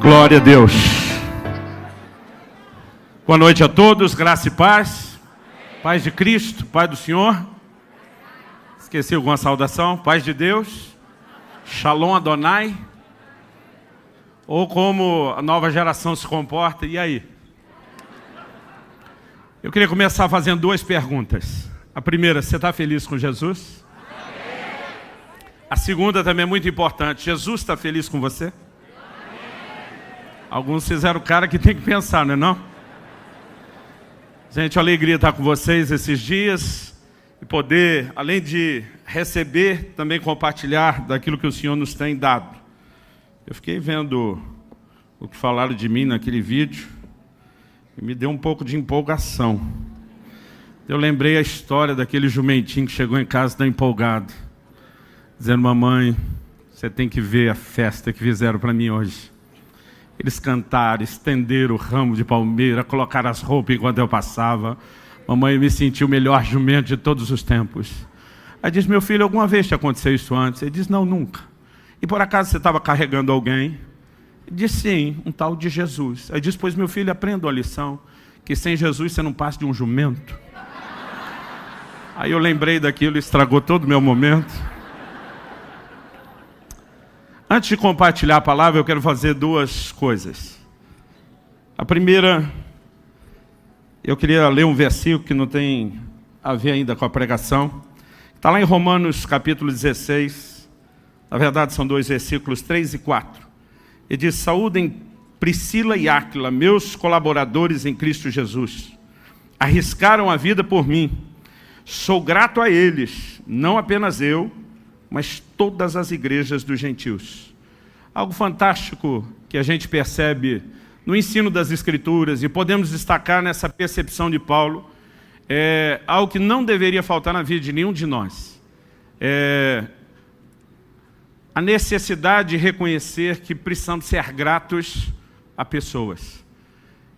Glória a Deus. Boa noite a todos, graça e paz. Paz de Cristo, paz do Senhor. Esqueci alguma saudação? Paz de Deus. Shalom Adonai. Ou como a nova geração se comporta, e aí? Eu queria começar fazendo duas perguntas. A primeira, você está feliz com Jesus? A segunda também é muito importante. Jesus está feliz com você? Alguns fizeram o cara que tem que pensar, não é não? Gente, alegria estar com vocês esses dias e poder, além de receber, também compartilhar daquilo que o Senhor nos tem dado. Eu fiquei vendo o que falaram de mim naquele vídeo e me deu um pouco de empolgação. Eu lembrei a história daquele jumentinho que chegou em casa tão empolgado, dizendo: mamãe, você tem que ver a festa que fizeram para mim hoje. Eles cantaram, estenderam o ramo de palmeira, colocaram as roupas enquanto eu passava. Mamãe, eu me senti o melhor jumento de todos os tempos. Aí disse: meu filho, alguma vez te aconteceu isso antes? Ele disse: não, nunca. E por acaso você estava carregando alguém? Ele disse: sim, um tal de Jesus. Aí disse: pois meu filho, aprenda a lição, que sem Jesus você não passa de um jumento. Aí eu lembrei daquilo, estragou todo o meu momento. Antes de compartilhar a palavra, eu quero fazer duas coisas. A primeira, eu queria ler um versículo que não tem a ver ainda com a pregação. Está lá em Romanos capítulo 16. Na verdade, são dois versículos, 3 e 4. Ele diz: saúdem Priscila e Áquila, meus colaboradores em Cristo Jesus. Arriscaram a vida por mim. Sou grato a eles, não apenas eu, mas todas as igrejas dos gentios. Algo fantástico que a gente percebe no ensino das Escrituras, e podemos destacar nessa percepção de Paulo, é algo que não deveria faltar na vida de nenhum de nós. A necessidade de reconhecer que precisamos ser gratos a pessoas.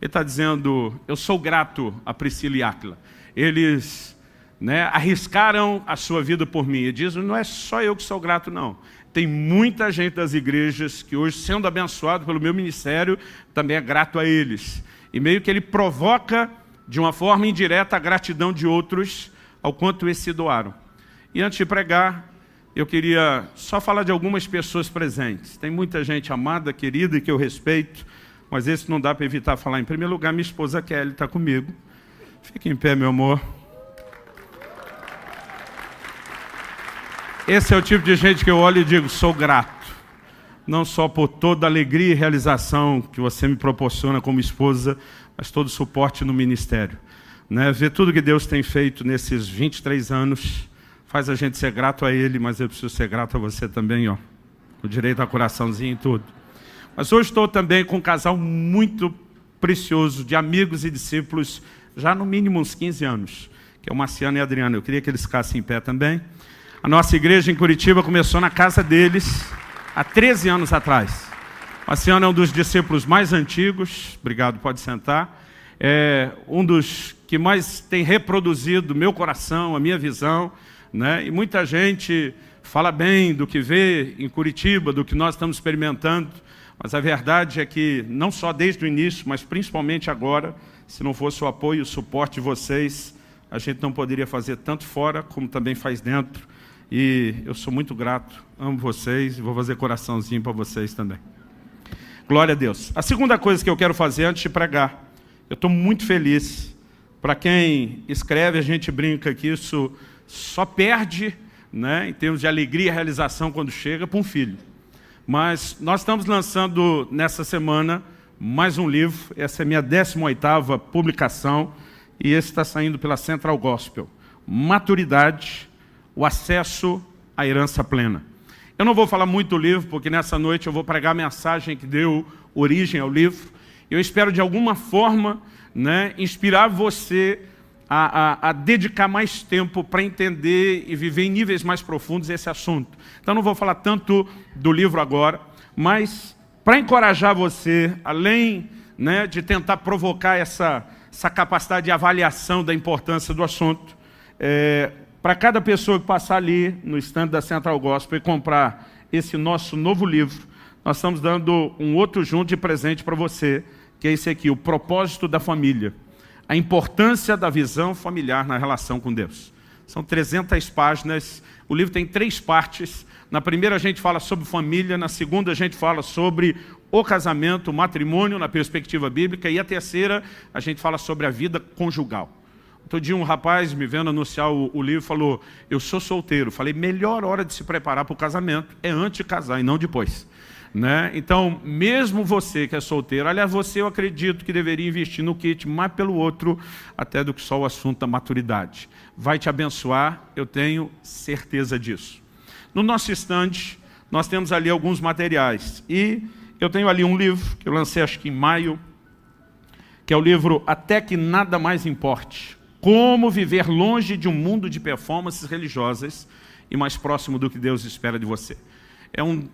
Ele está dizendo: eu sou grato a Priscila e Áquila. Eles arriscaram a sua vida por mim. Ele diz: não é só eu que sou grato, não. Tem muita gente das igrejas que hoje, sendo abençoado pelo meu ministério, também é grato a eles. E meio que ele provoca, de uma forma indireta, a gratidão de outros ao quanto eles se doaram. E antes de pregar, eu queria só falar de algumas pessoas presentes. Tem muita gente amada, querida e que eu respeito, mas esse não dá para evitar falar. Em primeiro lugar, minha esposa Kelly está comigo. Fique em pé, meu amor. Esse é o tipo de gente que eu olho e digo: sou grato. Não só por toda a alegria e realização que você me proporciona como esposa, mas todo o suporte no ministério. Ver tudo que Deus tem feito nesses 23 anos faz a gente ser grato a Ele, mas eu preciso ser grato a você também, ó, com direito a coraçãozinho e tudo. Mas hoje estou também com um casal muito precioso de amigos e discípulos, já no mínimo uns 15 anos, que é o Marciano e a Adriana. Eu queria que eles ficassem em pé também. A nossa igreja em Curitiba começou na casa deles há 13 anos atrás. O Marciano é um dos discípulos mais antigos. Obrigado, pode sentar. É um dos que mais tem reproduzido meu coração, a minha visão. E muita gente fala bem do que vê em Curitiba, do que nós estamos experimentando. Mas a verdade é que, não só desde o início, mas principalmente agora, se não fosse o apoio e o suporte de vocês, a gente não poderia fazer tanto fora como também faz dentro. E eu sou muito grato, amo vocês e vou fazer coraçãozinho para vocês também. Glória a Deus. A segunda coisa que eu quero fazer antes de pregar, eu estou muito feliz. Para quem escreve, a gente brinca que isso só perde, em termos de alegria e realização quando chega para um filho. Mas nós estamos lançando nessa semana mais um livro. Essa é a minha 18ª publicação e esse está saindo pela Central Gospel. Maturidade, o acesso à herança plena. Eu não vou falar muito do livro, porque nessa noite eu vou pregar a mensagem que deu origem ao livro. Eu espero, de alguma forma, inspirar você a dedicar mais tempo para entender e viver em níveis mais profundos esse assunto. Então não vou falar tanto do livro agora, mas para encorajar você, além de tentar provocar essa capacidade de avaliação da importância do assunto, para cada pessoa que passar ali no stand da Central Gospel e comprar esse nosso novo livro, nós estamos dando um outro junto de presente para você, que é esse aqui, o propósito da família. A importância da visão familiar na relação com Deus. São 300 páginas, o livro tem 3 partes. Na primeira a gente fala sobre família, na segunda a gente fala sobre o casamento, o matrimônio na perspectiva bíblica, e a terceira a gente fala sobre a vida conjugal. Outro dia um rapaz me vendo anunciar o livro falou, eu sou solteiro. Falei, melhor hora de se preparar para o casamento é antes de casar e não depois. Né? Então, mesmo você que é solteiro, aliás, você eu acredito que deveria investir no kit mais pelo outro, até do que só o assunto da maturidade. Vai te abençoar, eu tenho certeza disso. No nosso estande, nós temos ali alguns materiais. E eu tenho ali um livro, que eu lancei acho que em maio, que é o livro Até que Nada Mais Importe. Como viver longe de um mundo de performances religiosas e mais próximo do que Deus espera de você. É um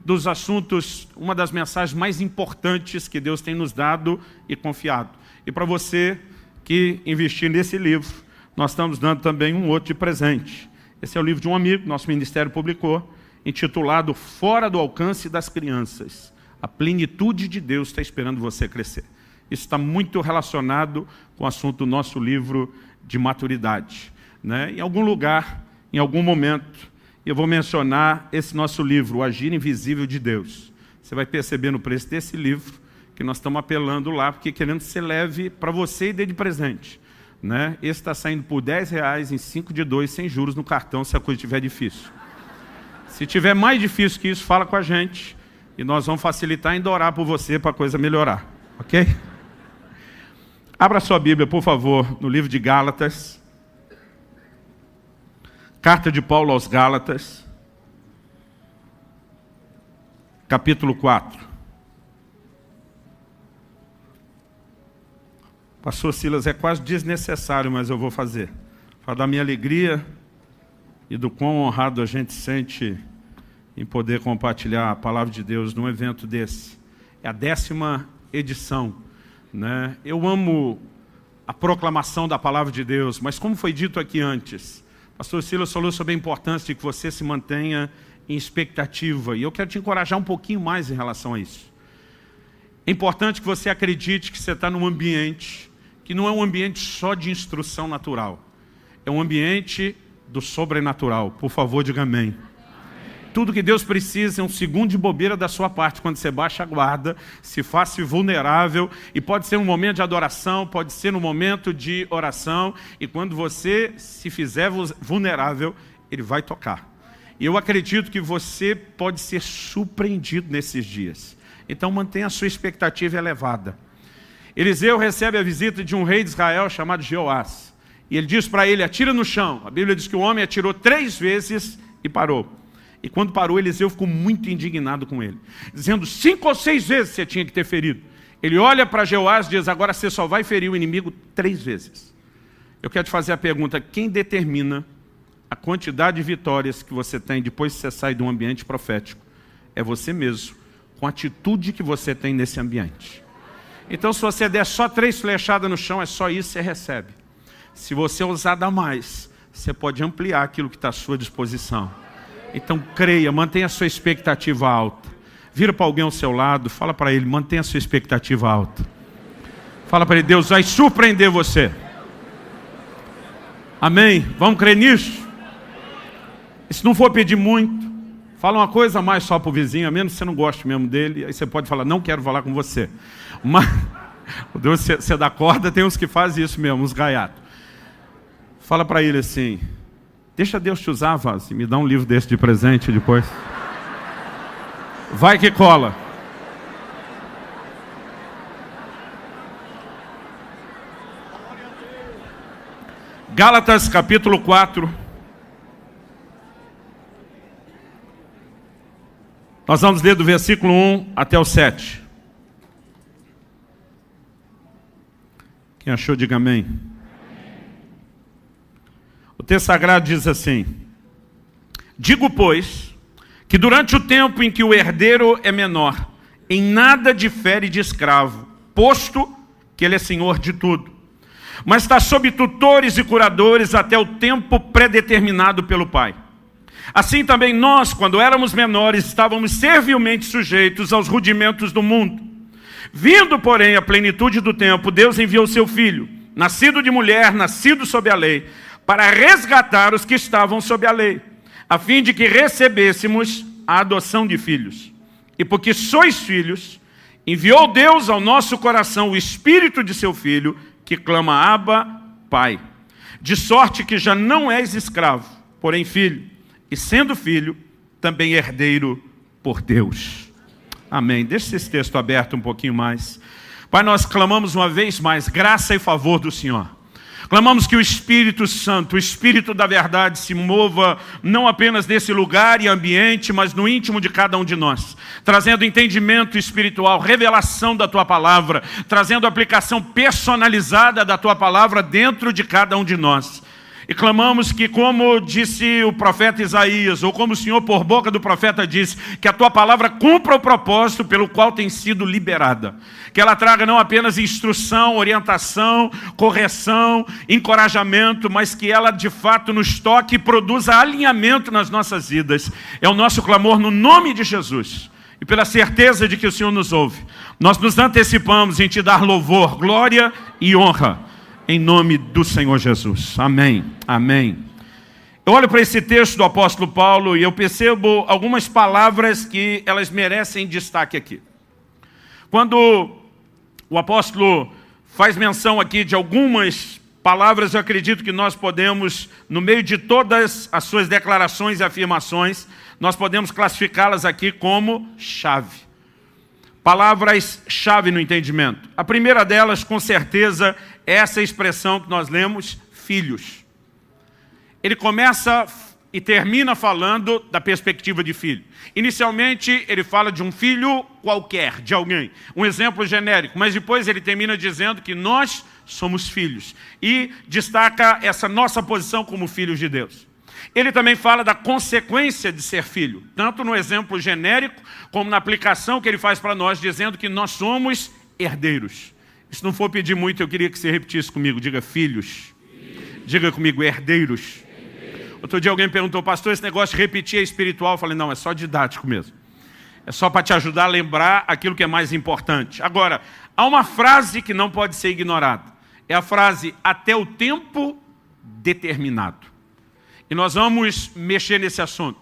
dos assuntos, uma das mensagens mais importantes que Deus tem nos dado e confiado. E para você que investir nesse livro, nós estamos dando também um outro de presente. Esse é o livro de um amigo, nosso ministério publicou, intitulado Fora do Alcance das Crianças. A plenitude de Deus está esperando você crescer. Isso está muito relacionado com o assunto do nosso livro de maturidade. Né? Em algum lugar, em algum momento, eu vou mencionar esse nosso livro, O Agir Invisível de Deus. Você vai perceber no preço desse livro que nós estamos apelando lá, porque querendo que você leve para você e dê de presente. Né? Esse está saindo por R$10 em 5 de 2, sem juros no cartão, se a coisa estiver difícil. Se tiver mais difícil que isso, fala com a gente e nós vamos facilitar e ainda orar por você para a coisa melhorar. Ok? Abra sua Bíblia, por favor, no livro de Gálatas. Carta de Paulo aos Gálatas, capítulo 4. Pastor Silas, é quase desnecessário, mas eu vou fazer. Para dar minha alegria e do quão honrado a gente sente em poder compartilhar a palavra de Deus num evento desse. É a 10ª edição. Né? Eu amo a proclamação da palavra de Deus, mas como foi dito aqui antes, Pastor Silas falou sobre a importância de que você se mantenha em expectativa, e eu quero te encorajar um pouquinho mais em relação a isso. É importante que você acredite que você está num ambiente que não é um ambiente só de instrução natural, é um ambiente do sobrenatural. Por favor, diga amém. Tudo que Deus precisa é um segundo de bobeira da sua parte, quando você baixa a guarda, se faça vulnerável, e pode ser um momento de adoração, pode ser um momento de oração, e quando você se fizer vulnerável, Ele vai tocar. E eu acredito que você pode ser surpreendido nesses dias. Então mantenha a sua expectativa elevada. Eliseu recebe a visita de um rei de Israel chamado Jeoás, e ele diz para ele, atira no chão. A Bíblia diz que o homem atirou 3 vezes e parou. E quando parou, Eliseu ficou muito indignado com ele, dizendo, 5 ou 6 vezes você tinha que ter ferido. Ele olha para Jeoás e diz, agora você só vai ferir o inimigo 3 vezes. Eu quero te fazer a pergunta, quem determina a quantidade de vitórias que você tem depois que você sai de um ambiente profético? É você mesmo, com a atitude que você tem nesse ambiente. Então, se você der só 3 flechadas no chão, é só isso que você recebe. Se você ousar dar mais, você pode ampliar aquilo que está à sua disposição. Então creia, mantenha a sua expectativa alta. Vira para alguém ao seu lado, fala para ele, mantenha a sua expectativa alta. Fala para ele, Deus vai surpreender você. Amém? Vamos crer nisso? E se não for pedir muito, fala uma coisa a mais só para o vizinho, a menos que você não goste mesmo dele, aí você pode falar, não quero falar com você. Mas, Deus, você dá corda, tem uns que fazem isso mesmo, uns gaiatos. Fala para ele assim, deixa Deus te usar, Vaz, me dá um livro desse de presente depois. Vai que cola. Gálatas capítulo 4. Nós vamos ler do versículo 1 até o 7. Quem achou, diga amém. O texto sagrado diz assim, digo, pois, que durante o tempo em que o herdeiro é menor, em nada difere de escravo, posto que ele é senhor de tudo, mas está sob tutores e curadores até o tempo predeterminado pelo Pai. Assim também nós, quando éramos menores, estávamos servilmente sujeitos aos rudimentos do mundo. Vindo, porém, a plenitude do tempo, Deus enviou seu Filho, nascido de mulher, nascido sob a lei, para resgatar os que estavam sob a lei, a fim de que recebêssemos a adoção de filhos. E porque sois filhos, enviou Deus ao nosso coração o Espírito de seu Filho, que clama: Abba, Pai. De sorte que já não és escravo, porém filho, e sendo filho, também herdeiro por Deus. Amém. Deixa esse texto aberto um pouquinho mais. Pai, nós clamamos uma vez mais graça e favor do Senhor. Clamamos que o Espírito Santo, o Espírito da verdade, se mova não apenas nesse lugar e ambiente, mas no íntimo de cada um de nós, trazendo entendimento espiritual, revelação da Tua Palavra, trazendo aplicação personalizada da Tua Palavra dentro de cada um de nós. E clamamos que, como disse o profeta Isaías, ou como o Senhor por boca do profeta disse, que a Tua Palavra cumpra o propósito pelo qual tem sido liberada. Que ela traga não apenas instrução, orientação, correção, encorajamento, mas que ela de fato nos toque e produza alinhamento nas nossas vidas. É o nosso clamor no nome de Jesus. E pela certeza de que o Senhor nos ouve, nós nos antecipamos em Te dar louvor, glória e honra. Em nome do Senhor Jesus. Amém. Amém. Eu olho para esse texto do apóstolo Paulo e eu percebo algumas palavras que elas merecem destaque aqui. Quando o apóstolo faz menção aqui de algumas palavras, eu acredito que nós podemos, no meio de todas as suas declarações e afirmações, nós podemos classificá-las aqui como chave. Palavras-chave no entendimento. A primeira delas, com certeza, é essa expressão que nós lemos, filhos. Ele começa e termina falando da perspectiva de filho. Inicialmente, ele fala de um filho qualquer, de alguém. Um exemplo genérico, mas depois ele termina dizendo que nós somos filhos. E destaca essa nossa posição como filhos de Deus. Ele também fala da consequência de ser filho, tanto no exemplo genérico, como na aplicação que ele faz para nós, dizendo que nós somos herdeiros. Se não for pedir muito, eu queria que você repetisse comigo. Diga filhos. Diga comigo, herdeiros. Outro dia alguém perguntou: pastor, esse negócio de repetir é espiritual? Eu falei: não, é só didático mesmo. É só para te ajudar a lembrar aquilo que é mais importante. Agora, há uma frase que não pode ser ignorada. É a frase, até o tempo determinado. E nós vamos mexer nesse assunto.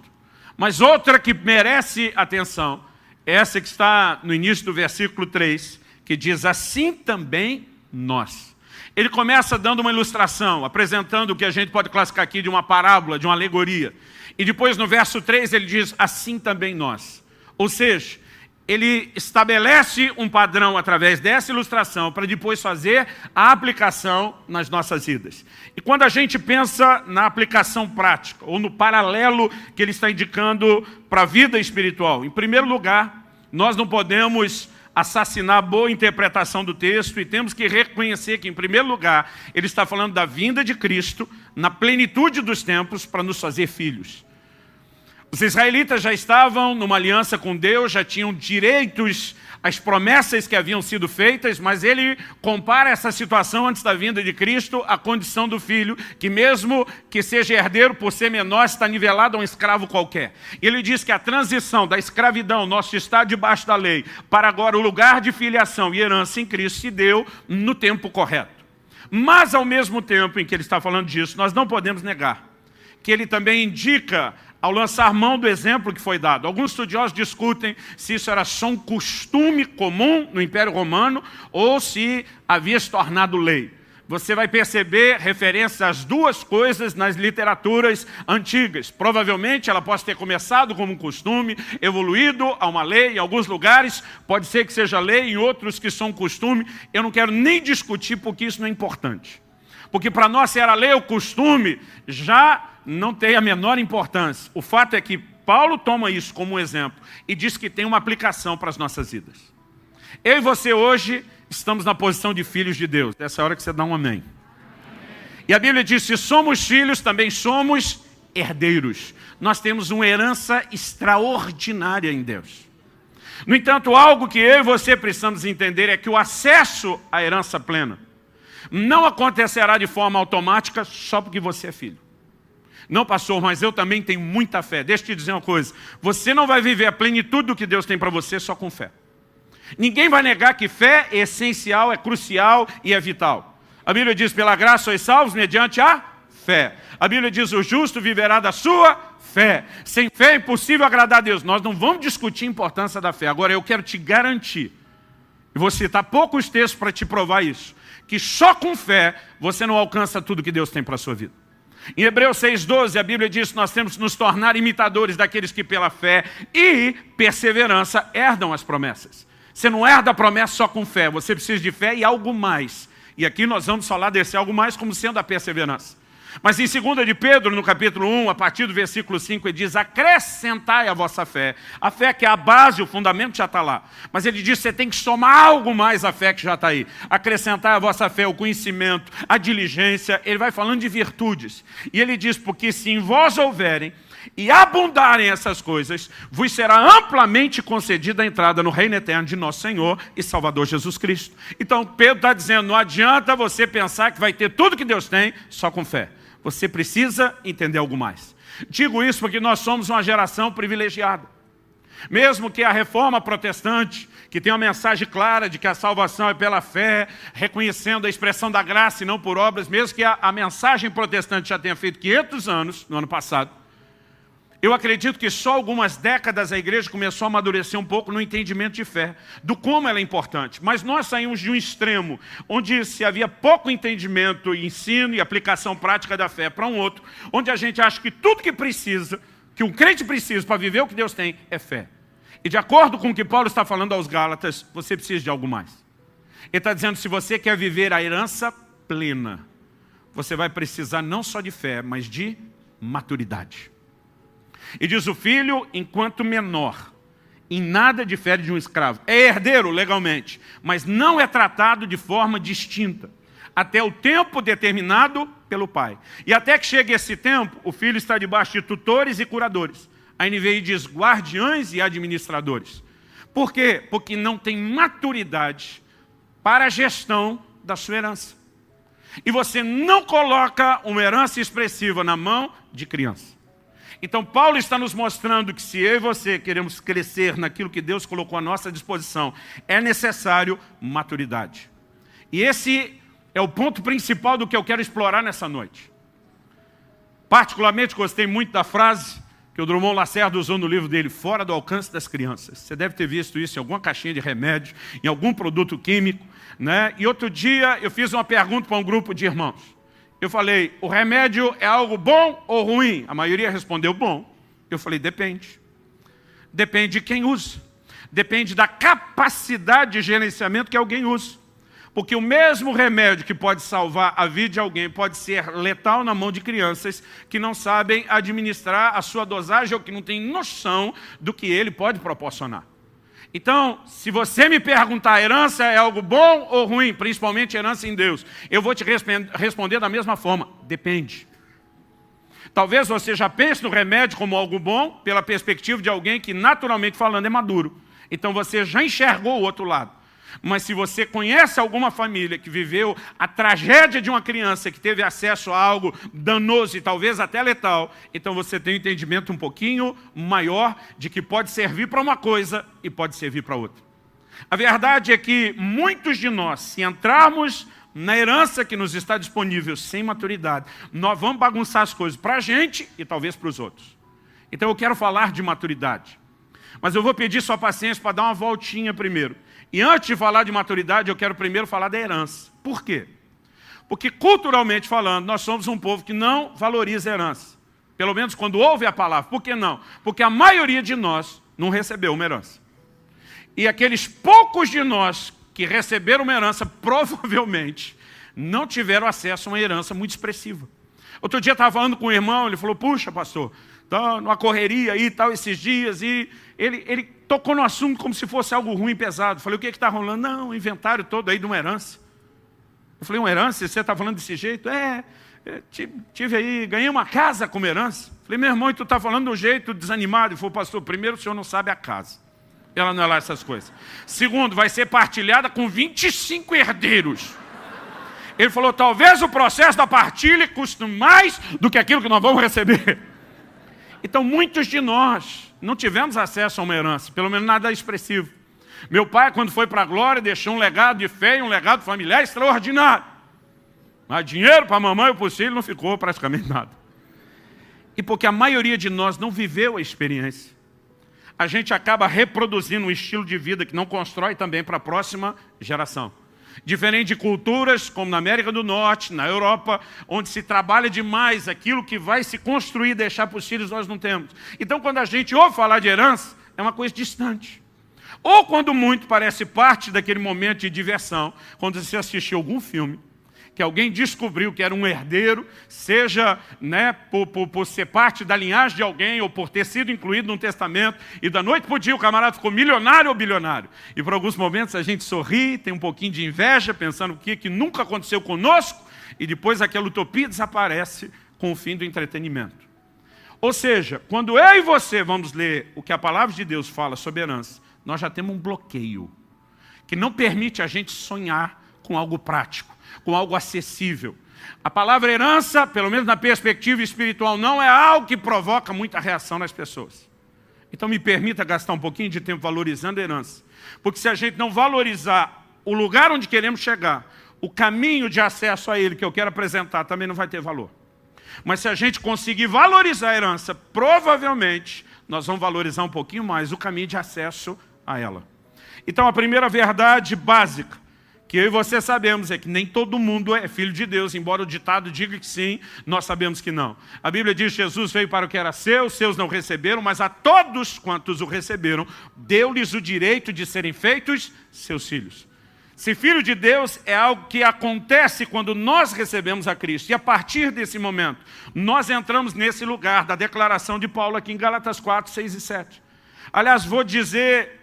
Mas outra que merece atenção, é essa que está no início do versículo 3, que diz: assim também nós. Ele começa dando uma ilustração, apresentando o que a gente pode classificar aqui de uma parábola, de uma alegoria. E depois no verso 3 ele diz: assim também nós. Ou seja, ele estabelece um padrão através dessa ilustração para depois fazer a aplicação nas nossas vidas. E quando a gente pensa na aplicação prática, ou no paralelo que ele está indicando para a vida espiritual, em primeiro lugar, nós não podemos assassinar a boa interpretação do texto e temos que reconhecer que, em primeiro lugar, ele está falando da vinda de Cristo na plenitude dos tempos para nos fazer filhos. Os israelitas já estavam numa aliança com Deus, já tinham direitos às promessas que haviam sido feitas, mas ele compara essa situação antes da vinda de Cristo à condição do filho, que mesmo que seja herdeiro, por ser menor, está nivelado a um escravo qualquer. Ele diz que a transição da escravidão, nosso estado debaixo da lei, para agora o lugar de filiação e herança em Cristo se deu no tempo correto. Mas, ao mesmo tempo em que ele está falando disso, nós não podemos negar que ele também indica, ao lançar mão do exemplo que foi dado. Alguns estudiosos discutem se isso era só um costume comum no Império Romano ou se havia se tornado lei. Você vai perceber referências às duas coisas nas literaturas antigas. Provavelmente ela pode ter começado como um costume, evoluído a uma lei. Em alguns lugares pode ser que seja lei, em outros que são costume. Eu não quero nem discutir porque isso não é importante. Porque para nós, se era lei ou costume, já não tem a menor importância. O fato é que Paulo toma isso como um exemplo e diz que tem uma aplicação para as nossas vidas. Eu e você hoje estamos na posição de filhos de Deus. Essa é a hora que você dá um amém. E a Bíblia diz: se somos filhos, também somos herdeiros. Nós temos uma herança extraordinária em Deus. No entanto, algo que eu e você precisamos entender é que o acesso à herança plena não acontecerá de forma automática só porque você é filho. Não, pastor, mas eu também tenho muita fé. Deixa eu te dizer uma coisa. Você não vai viver a plenitude do que Deus tem para você só com fé. Ninguém vai negar que fé é essencial, é crucial e é vital. A Bíblia diz, pela graça sois salvos mediante a fé. A Bíblia diz, o justo viverá da sua fé. Sem fé é impossível agradar a Deus. Nós não vamos discutir a importância da fé. Agora eu quero te garantir, e vou citar poucos textos para te provar isso, que só com fé você não alcança tudo que Deus tem para a sua vida. Em Hebreus 6,12, a Bíblia diz que nós temos que nos tornar imitadores daqueles que pela fé e perseverança herdam as promessas. Você não herda a promessa só com fé, você precisa de fé e algo mais. E aqui nós vamos falar desse algo mais como sendo a perseverança. Mas em 2 de Pedro, no capítulo 1, a partir do versículo 5, ele diz, acrescentai a vossa fé. A fé que é a base, o fundamento já está lá. Mas ele diz, você tem que somar algo mais à fé que já está aí. Acrescentai a vossa fé, o conhecimento, a diligência. Ele vai falando de virtudes. E ele diz, porque se em vós houverem e abundarem essas coisas, vos será amplamente concedida a entrada no reino eterno de nosso Senhor e Salvador Jesus Cristo. Então Pedro está dizendo, não adianta você pensar que vai ter tudo que Deus tem só com fé. Você precisa entender algo mais. Digo isso porque nós somos uma geração privilegiada. Mesmo que a reforma protestante, que tem uma mensagem clara de que a salvação é pela fé, reconhecendo a expressão da graça e não por obras, mesmo que a mensagem protestante já tenha feito 500 anos, no ano passado, eu acredito que só algumas décadas a igreja começou a amadurecer um pouco no entendimento de fé, do como ela é importante. Mas nós saímos de um extremo, onde se havia pouco entendimento, ensino e aplicação prática da fé, para um outro, onde a gente acha que tudo que precisa, que um crente precisa para viver o que Deus tem, é fé. E de acordo com o que Paulo está falando aos Gálatas, você precisa de algo mais. Ele está dizendo, se você quer viver a herança plena, você vai precisar não só de fé, mas de maturidade. E diz o filho, enquanto menor, em nada difere de um escravo. É herdeiro legalmente, mas não é tratado de forma distinta, até o tempo determinado pelo pai. E até que chegue esse tempo, o filho está debaixo de tutores e curadores. A NVI diz guardiães e administradores. Por quê? Porque não tem maturidade para a gestão da sua herança. E você não coloca uma herança expressiva na mão de criança. Então Paulo está nos mostrando que se eu e você queremos crescer naquilo que Deus colocou à nossa disposição, é necessário maturidade. E esse é o ponto principal do que eu quero explorar nessa noite. Particularmente gostei muito da frase que o Drummond Lacerda usou no livro dele, fora do alcance das crianças. Você deve ter visto isso em alguma caixinha de remédio, em algum produto químico, né? E outro dia eu fiz uma pergunta para um grupo de irmãos. Eu falei, o remédio é algo bom ou ruim? A maioria respondeu bom. Eu falei, depende. Depende de quem usa. Depende da capacidade de gerenciamento que alguém usa. Porque o mesmo remédio que pode salvar a vida de alguém pode ser letal na mão de crianças que não sabem administrar a sua dosagem ou que não têm noção do que ele pode proporcionar. Então, se você me perguntar, herança é algo bom ou ruim, principalmente herança em Deus, eu vou te responder da mesma forma, depende. Talvez você já pense no remédio como algo bom, pela perspectiva de alguém que, naturalmente falando, é maduro. Então você já enxergou o outro lado. Mas se você conhece alguma família que viveu a tragédia de uma criança que teve acesso a algo danoso e talvez até letal, então você tem um entendimento um pouquinho maior de que pode servir para uma coisa e pode servir para outra. A verdade é que muitos de nós, se entrarmos na herança que nos está disponível sem maturidade, nós vamos bagunçar as coisas para a gente e talvez para os outros. Então eu quero falar de maturidade. Mas eu vou pedir sua paciência para dar uma voltinha primeiro. E antes de falar de maturidade, eu quero primeiro falar da herança. Por quê? Porque culturalmente falando, nós somos um povo que não valoriza a herança. Pelo menos quando ouve a palavra. Por que não? Porque a maioria de nós não recebeu uma herança. E aqueles poucos de nós que receberam uma herança, provavelmente, não tiveram acesso a uma herança muito expressiva. Outro dia eu estava falando com um irmão, ele falou, puxa, pastor, tá numa correria aí, tal, esses dias, e ele tocou no assunto como se fosse algo ruim, pesado. Eu falei, o que está rolando? Não, o inventário todo aí de uma herança. Eu falei, uma herança? Você está falando desse jeito? Tive aí, ganhei uma casa como herança. Eu falei, meu irmão, e tu está falando de um jeito desanimado? Ele falou, pastor, primeiro o senhor não sabe a casa. Ela não é lá essas coisas. Segundo, vai ser partilhada com 25 herdeiros. Ele falou, talvez o processo da partilha custe mais do que aquilo que nós vamos receber. Então, muitos de nós não tivemos acesso a uma herança, pelo menos nada expressivo. Meu pai, quando foi para a glória, deixou um legado de fé, um legado familiar extraordinário. Mas dinheiro para a mamãe e para o filho não ficou praticamente nada. E porque a maioria de nós não viveu a experiência, a gente acaba reproduzindo um estilo de vida que não constrói também para a próxima geração. Diferente de culturas como na América do Norte, na Europa, onde se trabalha demais aquilo que vai se construir e deixar para os filhos, nós não temos. Então, quando a gente ouve falar de herança, é uma coisa distante. Ou quando muito parece parte daquele momento de diversão, quando você assistiu algum filme, que alguém descobriu que era um herdeiro, seja por ser parte da linhagem de alguém ou por ter sido incluído num testamento, e da noite para o dia o camarada ficou milionário ou bilionário. E por alguns momentos a gente sorri, tem um pouquinho de inveja, pensando o que nunca aconteceu conosco, e depois aquela utopia desaparece com o fim do entretenimento. Ou seja, quando eu e você vamos ler o que a palavra de Deus fala sobre herança, nós já temos um bloqueio que não permite a gente sonhar com algo prático, com algo acessível. A palavra herança, pelo menos na perspectiva espiritual, não é algo que provoca muita reação nas pessoas. Então me permita gastar um pouquinho de tempo valorizando a herança. Porque se a gente não valorizar o lugar onde queremos chegar, o caminho de acesso a ele que eu quero apresentar também não vai ter valor. Mas se a gente conseguir valorizar a herança, provavelmente nós vamos valorizar um pouquinho mais o caminho de acesso a ela. Então a primeira verdade básica que eu e você sabemos é que nem todo mundo é filho de Deus, embora o ditado diga que sim, nós sabemos que não. A Bíblia diz que Jesus veio para o que era seu, seus não receberam, mas a todos quantos o receberam, deu-lhes o direito de serem feitos seus filhos. Se filho de Deus é algo que acontece quando nós recebemos a Cristo. E a partir desse momento, nós entramos nesse lugar da declaração de Paulo aqui em Gálatas 4, 6 e 7. Aliás, vou dizer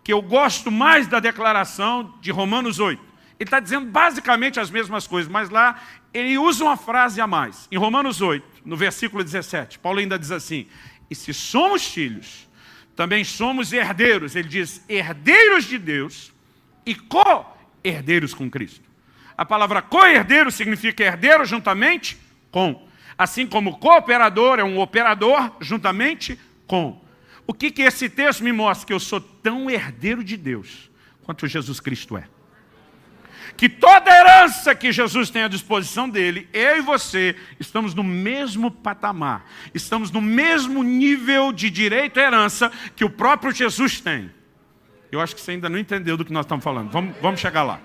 que eu gosto mais da declaração de Romanos 8. Ele está dizendo basicamente as mesmas coisas, mas lá ele usa uma frase a mais. Em Romanos 8, no versículo 17, Paulo ainda diz assim, e se somos filhos, também somos herdeiros. Ele diz, herdeiros de Deus e co-herdeiros com Cristo. A palavra co-herdeiro significa herdeiro juntamente com. Assim como cooperador é um operador juntamente com. O que esse texto me mostra? Que eu sou tão herdeiro de Deus quanto Jesus Cristo é. Que toda herança que Jesus tem à disposição dele, eu e você, estamos no mesmo patamar. Estamos no mesmo nível de direito à herança que o próprio Jesus tem. Eu acho que você ainda não entendeu do que nós estamos falando. Vamos chegar lá.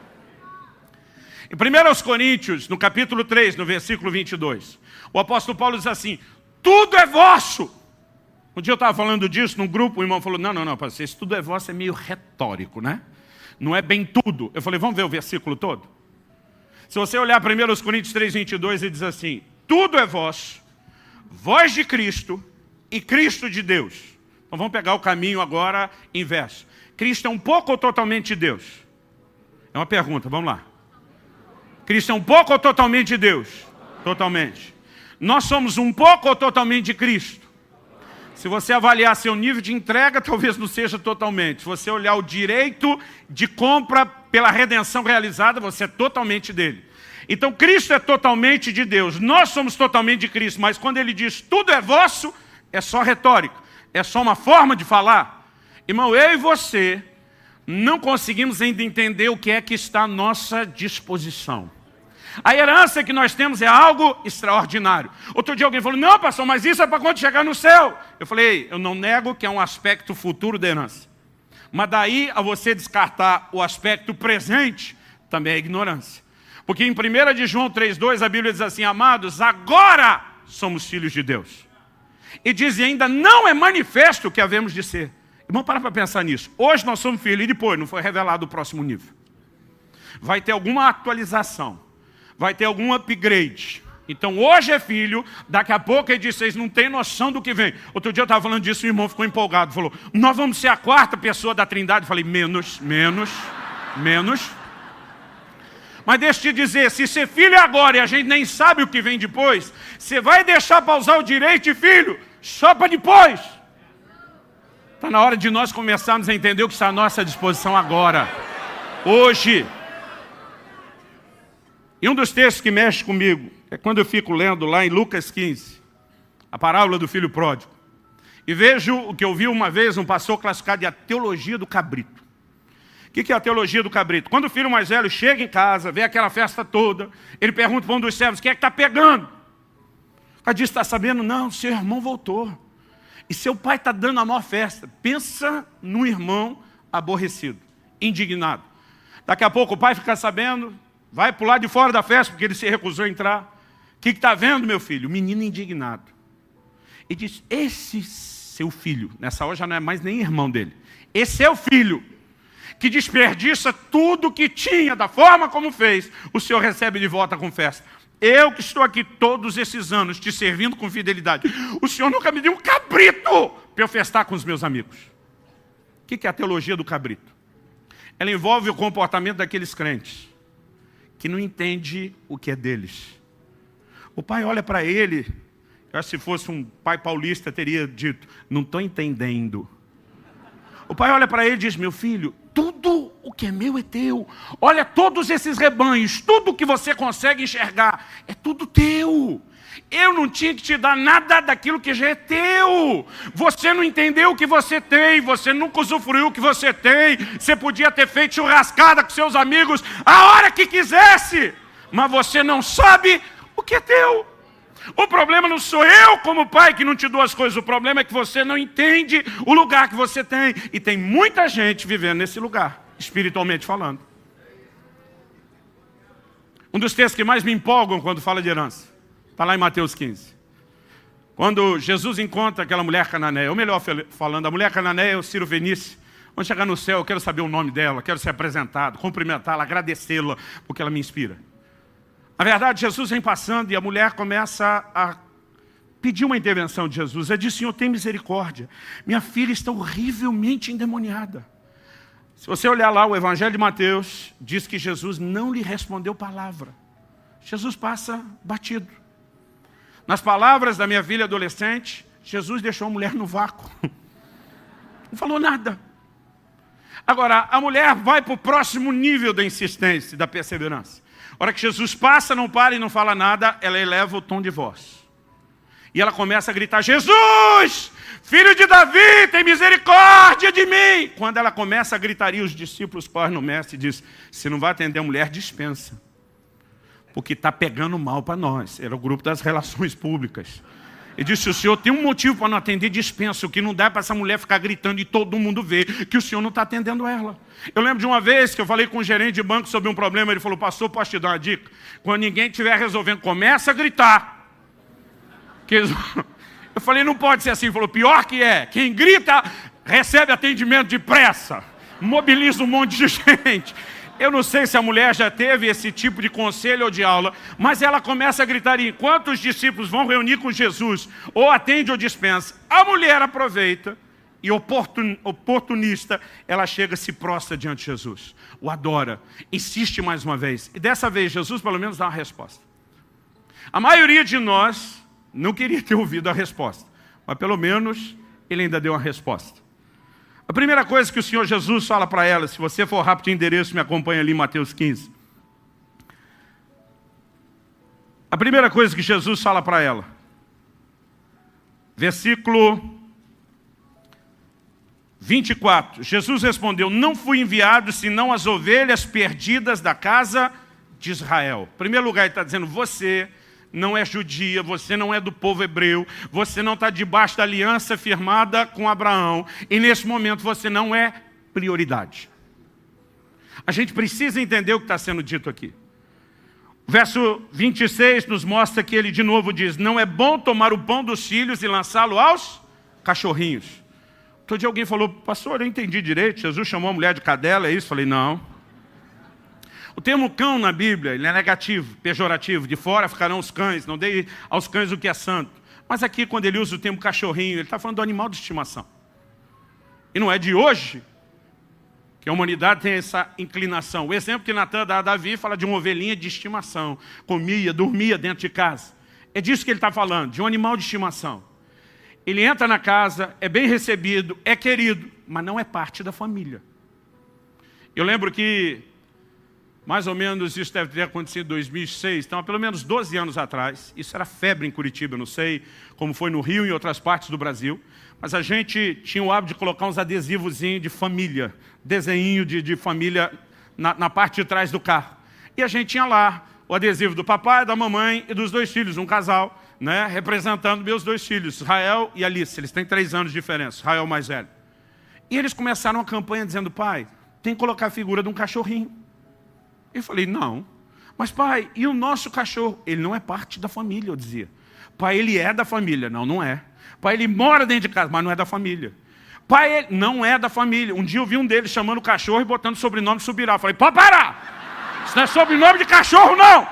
Em 1 Coríntios, no capítulo 3, no versículo 22, o apóstolo Paulo diz assim, tudo é vosso. Um dia eu estava falando disso num grupo, o irmão falou, não, pastor, isso tudo é vosso, é meio retórico, né? Não é bem tudo. Eu falei, vamos ver o versículo todo? Se você olhar 1 Coríntios 3, 22, ele diz assim, tudo é vosso, vós de Cristo e Cristo de Deus. Então vamos pegar o caminho agora inverso. Cristo é um pouco ou totalmente de Deus? É uma pergunta, vamos lá. Cristo é um pouco ou totalmente de Deus? Totalmente. Nós somos um pouco ou totalmente de Cristo? Se você avaliar seu nível de entrega, talvez não seja totalmente. Se você olhar o direito de compra pela redenção realizada, você é totalmente dele. Então Cristo é totalmente de Deus. Nós somos totalmente de Cristo. Mas quando ele diz tudo é vosso, é só retórica. É só uma forma de falar. Irmão, eu e você não conseguimos ainda entender o que é que está à nossa disposição. A herança que nós temos é algo extraordinário. Outro dia alguém falou, não, pastor, mas isso é para quando chegar no céu. Eu falei, eu não nego que é um aspecto futuro da herança. Mas daí a você descartar o aspecto presente, também é ignorância. Porque em 1 de João 3,2 a Bíblia diz assim, amados, agora somos filhos de Deus. E diz, e ainda não é manifesto o que havemos de ser. Irmão, para pensar nisso. Hoje nós somos filhos e depois não foi revelado o próximo nível. Vai ter alguma atualização. Vai ter algum upgrade. Então hoje é filho, daqui a pouco ele diz, vocês não têm noção do que vem. Outro dia eu estava falando disso e o irmão ficou empolgado. Falou, nós vamos ser a quarta pessoa da Trindade. Eu falei, menos. Mas deixa eu te dizer, se ser filho é agora e a gente nem sabe o que vem depois, você vai deixar para usar o direito de filho só para depois. Está na hora de nós começarmos a entender o que está à nossa disposição agora. Hoje. E um dos textos que mexe comigo é quando eu fico lendo lá em Lucas 15, a parábola do filho pródigo. E vejo o que eu vi uma vez um pastor classificado de a teologia do cabrito. O que é a teologia do cabrito? Quando o filho mais velho chega em casa, vê aquela festa toda, ele pergunta para um dos servos, quem é que está pegando? O cara diz, está sabendo? Não, seu irmão voltou. E seu pai está dando a maior festa. Pensa num irmão aborrecido, indignado. Daqui a pouco o pai fica sabendo, vai para o lado de fora da festa, porque ele se recusou a entrar. O que está vendo, meu filho? O menino indignado. E diz, esse seu filho, nessa hora já não é mais nem irmão dele, esse seu filho, que desperdiça tudo que tinha, da forma como fez, o Senhor recebe de volta com festa. Eu que estou aqui todos esses anos, te servindo com fidelidade, o Senhor nunca me deu um cabrito para eu festar com os meus amigos. O que é a teologia do cabrito? Ela envolve o comportamento daqueles crentes, que não entende o que é deles. O pai olha para ele, se fosse um pai paulista teria dito, não estou entendendo. O pai olha para ele e diz, meu filho, tudo o que é meu é teu. Olha todos esses rebanhos, tudo que você consegue enxergar, é tudo teu. Eu não tinha que te dar nada daquilo que já é teu. Você não entendeu o que você tem, você nunca usufruiu o que você tem. Você podia ter feito churrascada com seus amigos a hora que quisesse, mas você não sabe o que é teu. O problema não sou eu como pai que não te dou as coisas, o problema é que você não entende o lugar que você tem. E tem muita gente vivendo nesse lugar, espiritualmente falando. Um dos textos que mais me empolgam quando fala de herança, está lá em Mateus 15. Quando Jesus encontra aquela mulher cananeia, ou melhor falando, a mulher cananeia é o Ciro Fenício. Quando chegar no céu, eu quero saber o nome dela, quero ser apresentado, cumprimentá-la, agradecê-la, porque ela me inspira. Na verdade, Jesus vem passando e a mulher começa a pedir uma intervenção de Jesus. Ela diz, Senhor, tem misericórdia. Minha filha está horrivelmente endemoniada. Se você olhar lá o Evangelho de Mateus, diz que Jesus não lhe respondeu palavra. Jesus passa batido. Nas palavras da minha filha adolescente, Jesus deixou a mulher no vácuo. Não falou nada. Agora, a mulher vai para o próximo nível da insistência, da perseverança. A hora que Jesus passa, não para e não fala nada, ela eleva o tom de voz. E ela começa a gritar, Jesus, filho de Davi, tem misericórdia de mim. Quando ela começa a gritaria, os discípulos correm no mestre e dizem, se não vai atender a mulher, dispensa. Porque está pegando mal para nós. Era o grupo das relações públicas. Ele disse, o senhor tem um motivo para não atender, dispensa. O que não dá é para essa mulher ficar gritando e todo mundo ver que o senhor não está atendendo ela. Eu lembro de uma vez que eu falei com um gerente de banco sobre um problema, ele falou, pastor, posso te dar uma dica? Quando ninguém estiver resolvendo, começa a gritar. Eu falei, não pode ser assim. Ele falou, pior que é, quem grita recebe atendimento depressa, mobiliza um monte de gente. Eu não sei se a mulher já teve esse tipo de conselho ou de aula, mas ela começa a gritar, enquanto os discípulos vão reunir com Jesus, ou atende ou dispensa, a mulher aproveita e oportunista, ela chega e se prostra diante de Jesus, o adora, insiste mais uma vez. E dessa vez Jesus pelo menos dá uma resposta. A maioria de nós não queria ter ouvido a resposta, mas pelo menos ele ainda deu uma resposta. A primeira coisa que o Senhor Jesus fala para ela, se você for rápido de endereço, me acompanha ali em Mateus 15. A primeira coisa que Jesus fala para ela, versículo 24. Jesus respondeu, não fui enviado senão as ovelhas perdidas da casa de Israel. Em primeiro lugar, ele está dizendo, você não é judia, você não é do povo hebreu, você não está debaixo da aliança firmada com Abraão, e nesse momento você não é prioridade. A gente precisa entender o que está sendo dito aqui. O verso 26 nos mostra que ele de novo diz, não é bom tomar o pão dos filhos e lançá-lo aos cachorrinhos. Outro dia alguém falou, pastor, eu entendi direito, Jesus chamou a mulher de cadela, é isso? Falei, não. O termo cão na Bíblia, ele é negativo, pejorativo. De fora ficarão os cães, não dê aos cães o que é santo. Mas aqui, quando ele usa o termo cachorrinho, ele está falando do animal de estimação. E não é de hoje que a humanidade tem essa inclinação. O exemplo que Natan dá a Davi fala de uma ovelhinha de estimação. Comia, dormia dentro de casa. É disso que ele está falando, de um animal de estimação. Ele entra na casa, é bem recebido, é querido, mas não é parte da família. Eu lembro que Mais ou menos isso deve ter acontecido em 2006, então há pelo menos 12 anos atrás. Isso era febre em Curitiba, eu não sei como foi no Rio e em outras partes do Brasil. Mas a gente tinha o hábito de colocar uns adesivozinhos de família, desenho de família na parte de trás do carro. E a gente tinha lá o adesivo do papai, da mamãe e dos 2 filhos, um casal, né, representando meus 2 filhos, Israel e Alice. Eles têm 3 anos de diferença, Israel mais velho. E eles começaram a campanha dizendo, pai, tem que colocar a figura de um cachorrinho. Eu falei, não. Mas pai, e o nosso cachorro? Ele não é parte da família, eu dizia. Pai, ele é da família. Não, não é. Pai, ele mora dentro de casa, mas não é da família. Pai, ele não é da família. Um dia eu vi um deles chamando o cachorro e botando o sobrenome Subirá. Eu falei, pode parar! Isso não é sobrenome de cachorro, não!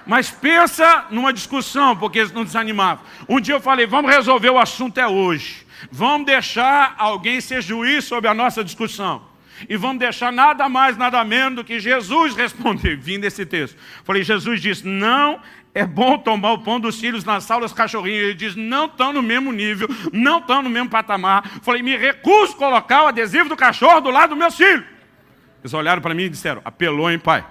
Mas pensa numa discussão, porque eles não desanimavam. Um dia eu falei, vamos resolver o assunto é hoje. Vamos deixar alguém ser juiz sobre a nossa discussão. E vamos deixar nada mais, nada menos do que Jesus responder. Vim desse texto. Falei, Jesus disse, não é bom tomar o pão dos filhos nas aulas cachorrinhos. Ele diz, não estão no mesmo nível, não estão no mesmo patamar. Falei, me recuso a colocar o adesivo do cachorro do lado do meu filho. Eles olharam para mim e disseram, apelou, hein, pai?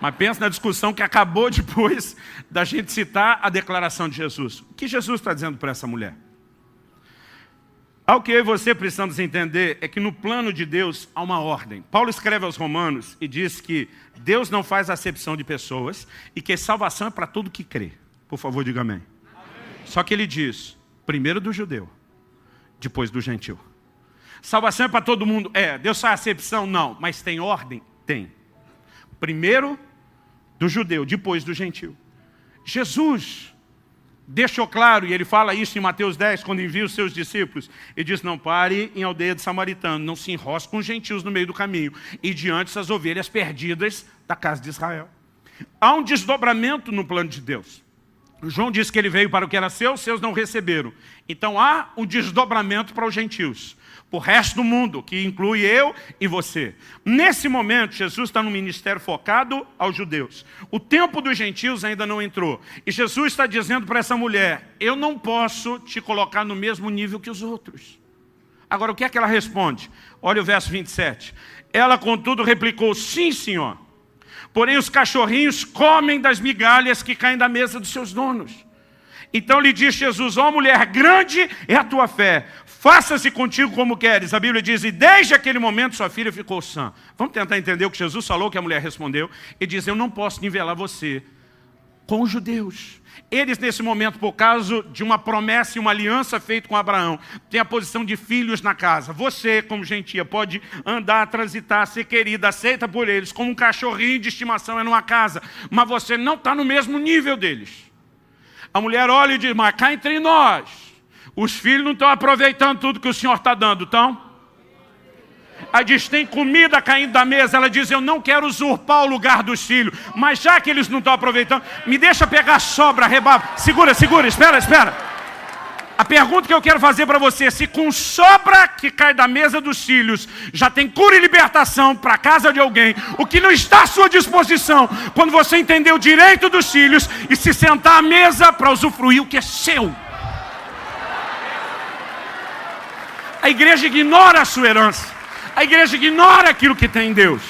Mas pensa na discussão que acabou depois da gente citar a declaração de Jesus. O que Jesus está dizendo para essa mulher? O que eu e você precisamos entender é que no plano de Deus há uma ordem. Paulo escreve aos Romanos e diz que Deus não faz acepção de pessoas e que salvação é para todo que crê. Por favor, diga amém. Só que ele diz, primeiro do judeu, depois do gentil. Salvação é para todo mundo. Deus faz acepção? Não. Mas tem ordem? Tem. Primeiro do judeu, depois do gentil. Jesus deixou claro, e ele fala isso em Mateus 10, quando envia os seus discípulos, ele diz, não pare em aldeia de samaritano, não se enrosque com os gentios no meio do caminho, e diante das ovelhas perdidas da casa de Israel. Há um desdobramento no plano de Deus. João diz que ele veio para o que era seu, seus não receberam. Então há um desdobramento para os gentios, para o resto do mundo, que inclui eu e você. Nesse momento, Jesus está no ministério focado aos judeus. O tempo dos gentios ainda não entrou. E Jesus está dizendo para essa mulher, eu não posso te colocar no mesmo nível que os outros. Agora, o que é que ela responde? Olha o verso 27. Ela, contudo, replicou, sim, senhor. Porém, os cachorrinhos comem das migalhas que caem da mesa dos seus donos. Então lhe diz Jesus, ó mulher, grande é a tua fé. Faça-se contigo como queres. A Bíblia diz, e desde aquele momento sua filha ficou sã. Vamos tentar entender o que Jesus falou, que a mulher respondeu. Ele diz, eu não posso nivelar você com os judeus. Eles, nesse momento, por causa de uma promessa e uma aliança feita com Abraão, têm a posição de filhos na casa. Você, como gentia, pode andar, transitar, ser querida, aceita por eles, como um cachorrinho de estimação é numa casa. Mas você não está no mesmo nível deles. A mulher olha e diz, mas cá entre nós, os filhos não estão aproveitando tudo que o Senhor está dando, estão? Ela diz, tem comida caindo da mesa. Ela diz, eu não quero usurpar o lugar dos filhos. Mas já que eles não estão aproveitando, me deixa pegar sobra, rebabo. Segura, espera. A pergunta que eu quero fazer para você, se com sobra que cai da mesa dos filhos, já tem cura e libertação para a casa de alguém, o que não está à sua disposição, quando você entender o direito dos filhos e se sentar à mesa para usufruir o que é seu. A igreja ignora a sua herança. A igreja ignora aquilo que tem em Deus.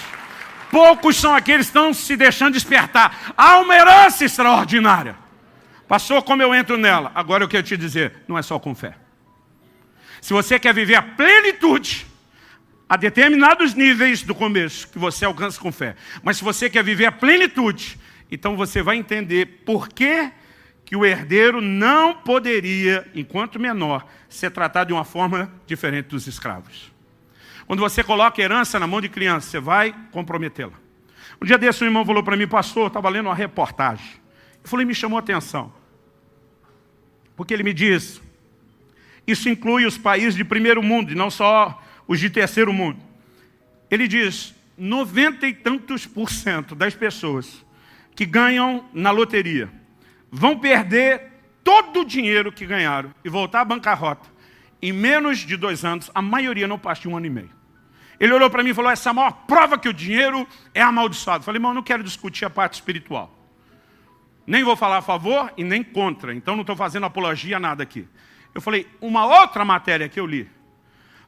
Poucos são aqueles que estão se deixando despertar. Há uma herança extraordinária. Pastor, como eu entro nela? Agora eu quero te dizer, não é só com fé. Se você quer viver a plenitude, há determinados níveis do começo que você alcança com fé. Mas se você quer viver a plenitude, então você vai entender por que o herdeiro não poderia, enquanto menor, ser tratado de uma forma diferente dos escravos. Quando você coloca herança na mão de criança, você vai comprometê-la. Um dia desse, um irmão falou para mim, pastor, eu estava lendo uma reportagem. Eu falei, me chamou a atenção. Porque ele me diz, isso inclui os países de primeiro mundo, e não só os de terceiro mundo. Ele diz, 90 e tantos % das pessoas que ganham na loteria vão perder todo o dinheiro que ganharam e voltar à bancarrota. Em menos de 2 anos, a maioria não passa de 1 ano e meio. Ele olhou para mim e falou, essa é a maior prova que o dinheiro é amaldiçoado. Eu falei, irmão, eu não quero discutir a parte espiritual. Nem vou falar a favor e nem contra. Então não estou fazendo apologia a nada aqui. Eu falei, uma outra matéria que eu li,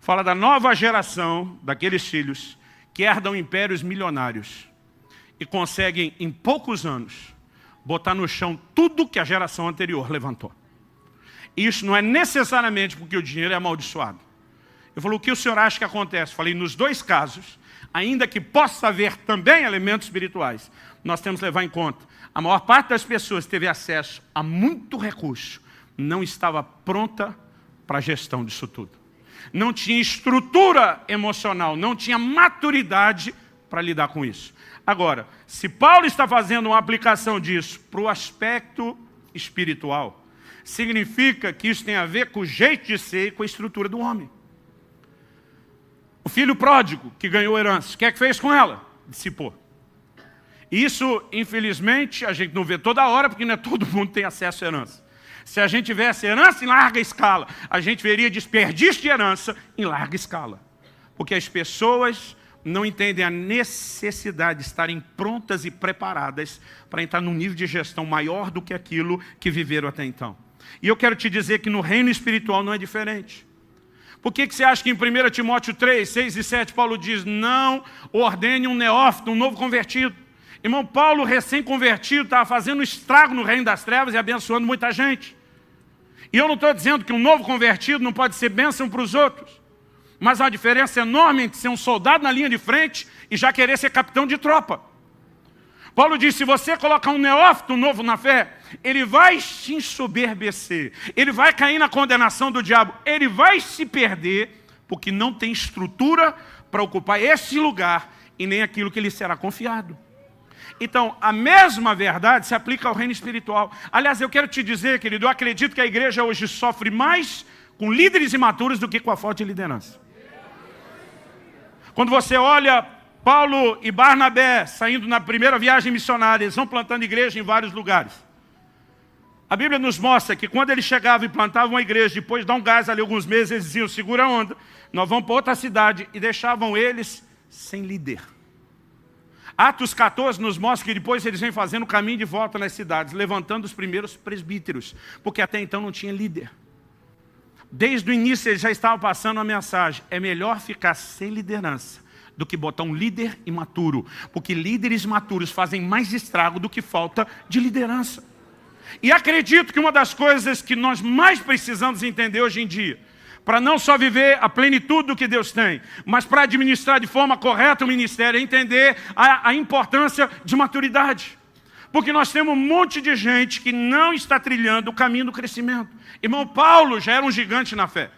fala da nova geração daqueles filhos que herdam impérios milionários e conseguem, em poucos anos, botar no chão tudo que a geração anterior levantou. E isso não é necessariamente porque o dinheiro é amaldiçoado. Eu falei, o que o senhor acha que acontece? Eu falei, nos dois casos, ainda que possa haver também elementos espirituais, nós temos que levar em conta. A maior parte das pessoas que teve acesso a muito recurso não estava pronta para a gestão disso tudo. Não tinha estrutura emocional, não tinha maturidade para lidar com isso. Agora, se Paulo está fazendo uma aplicação disso para o aspecto espiritual, significa que isso tem a ver com o jeito de ser e com a estrutura do homem. O filho pródigo que ganhou herança, o que é que fez com ela? Dissipou. Isso, infelizmente, a gente não vê toda hora, porque não é todo mundo que tem acesso à herança. Se a gente tivesse herança em larga escala, a gente veria desperdício de herança em larga escala. Porque as pessoas não entendem a necessidade de estarem prontas e preparadas para entrar num nível de gestão maior do que aquilo que viveram até então. E eu quero te dizer que no reino espiritual não é diferente. Por que você acha que em 1 Timóteo 3, 6 e 7, Paulo diz, não ordene um neófito, um novo convertido. Irmão, Paulo, recém-convertido, estava fazendo estrago no reino das trevas e abençoando muita gente. E eu não estou dizendo que um novo convertido não pode ser bênção para os outros. Mas há uma diferença enorme entre ser um soldado na linha de frente e já querer ser capitão de tropa. Paulo diz, se você colocar um neófito novo na fé, ele vai se ensoberbecer, ele vai cair na condenação do diabo, ele vai se perder, porque não tem estrutura para ocupar esse lugar e nem aquilo que lhe será confiado. Então, a mesma verdade se aplica ao reino espiritual. Aliás, eu quero te dizer, querido, eu acredito que a igreja hoje sofre mais com líderes imaturos do que com a falta de liderança. Quando você olha Paulo e Barnabé saindo na primeira viagem missionária, eles vão plantando igreja em vários lugares. A Bíblia nos mostra que quando eles chegavam e plantavam uma igreja, depois de dar um gás ali alguns meses, eles diziam, segura a onda, nós vamos para outra cidade, e deixavam eles sem líder. Atos 14 nos mostra que depois eles vêm fazendo o caminho de volta nas cidades, levantando os primeiros presbíteros, porque até então não tinha líder. Desde o início eles já estavam passando a mensagem, é melhor ficar sem liderança do que botar um líder imaturo, porque líderes maturos fazem mais estrago do que falta de liderança. E acredito que uma das coisas que nós mais precisamos entender hoje em dia, para não só viver a plenitude do que Deus tem, mas para administrar de forma correta o ministério, é entender a importância de maturidade. Porque nós temos um monte de gente que não está trilhando o caminho do crescimento. Irmão, Paulo já era um gigante na fé.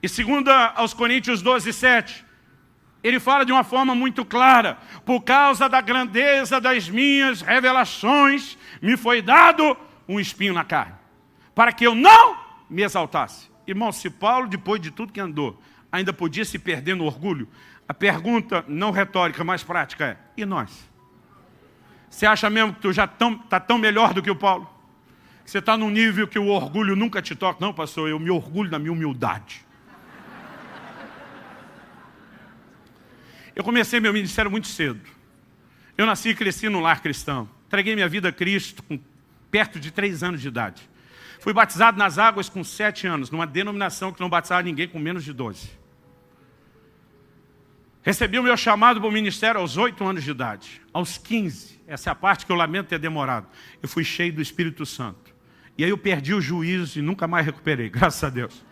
E segundo aos Coríntios 12, 7, ele fala de uma forma muito clara, por causa da grandeza das minhas revelações, me foi dado um espinho na carne, para que eu não me exaltasse. Irmão, se Paulo, depois de tudo que andou, ainda podia se perder no orgulho, a pergunta não retórica, mas prática é, e nós? Você acha mesmo que tu já está tão melhor do que o Paulo? Você está num nível que o orgulho nunca te toca? Não, pastor, eu me orgulho da minha humildade. Eu comecei meu ministério muito cedo. Eu nasci e cresci num lar cristão. Entreguei minha vida a Cristo com perto de 3 anos de idade. Fui batizado nas águas com 7 anos, numa denominação que não batizava ninguém com menos de 12. Recebi o meu chamado para o ministério aos 8 anos de idade. Aos 15, essa é a parte que eu lamento ter demorado, eu fui cheio do Espírito Santo. E aí eu perdi o juízo e nunca mais recuperei, graças a Deus.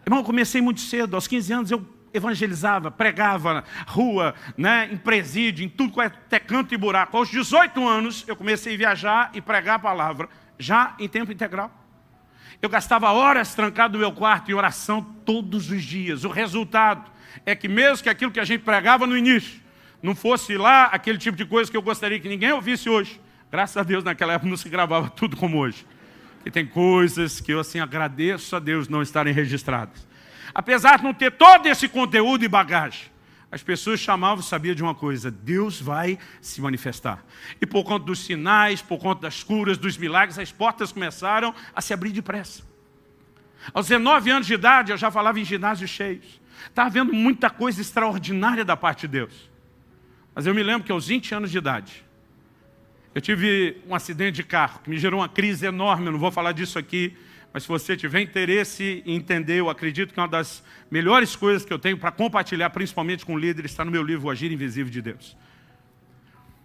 Irmão, eu comecei muito cedo, aos 15 anos eu evangelizava, pregava na rua, em presídio, em tudo até canto e buraco. Aos 18 anos eu comecei a viajar e pregar a palavra, já em tempo integral. Eu gastava horas trancado no meu quarto em oração todos os dias. O resultado é que mesmo que aquilo que a gente pregava no início não fosse lá aquele tipo de coisa que eu gostaria que ninguém ouvisse hoje, graças a Deus naquela época não se gravava tudo como hoje. E tem coisas que eu assim agradeço a Deus não estarem registradas. Apesar de não ter todo esse conteúdo e bagagem, as pessoas chamavam e sabiam de uma coisa, Deus vai se manifestar. E por conta dos sinais, por conta das curas, dos milagres, as portas começaram a se abrir depressa. Aos 19 anos de idade, eu já falava em ginásios cheios. Estava havendo muita coisa extraordinária da parte de Deus. Mas eu me lembro que aos 20 anos de idade, eu tive um acidente de carro, que me gerou uma crise enorme, eu não vou falar disso aqui, Mas se você tiver interesse em entender, eu acredito que uma das melhores coisas que eu tenho para compartilhar, principalmente com líderes, está no meu livro, O Agir Invisível de Deus.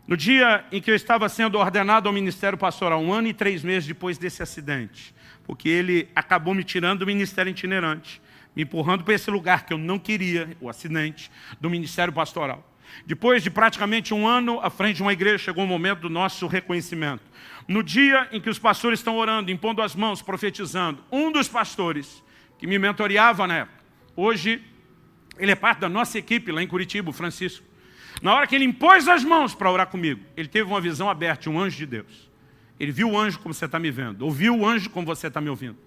No dia em que eu estava sendo ordenado ao ministério pastoral, 1 ano e 3 meses depois desse acidente, porque ele acabou me tirando do ministério itinerante, me empurrando para esse lugar que eu não queria, o acidente, do ministério pastoral. Depois de praticamente 1 ano à frente de uma igreja, chegou o momento do nosso reconhecimento. No dia em que os pastores estão orando, impondo as mãos, profetizando, um dos pastores que me mentoreava na época, hoje ele é parte da nossa equipe lá em Curitiba, o Francisco. Na hora que ele impôs as mãos para orar comigo, ele teve uma visão aberta de um anjo de Deus. Ele viu o anjo como você está me vendo, ouviu o anjo como você está me ouvindo.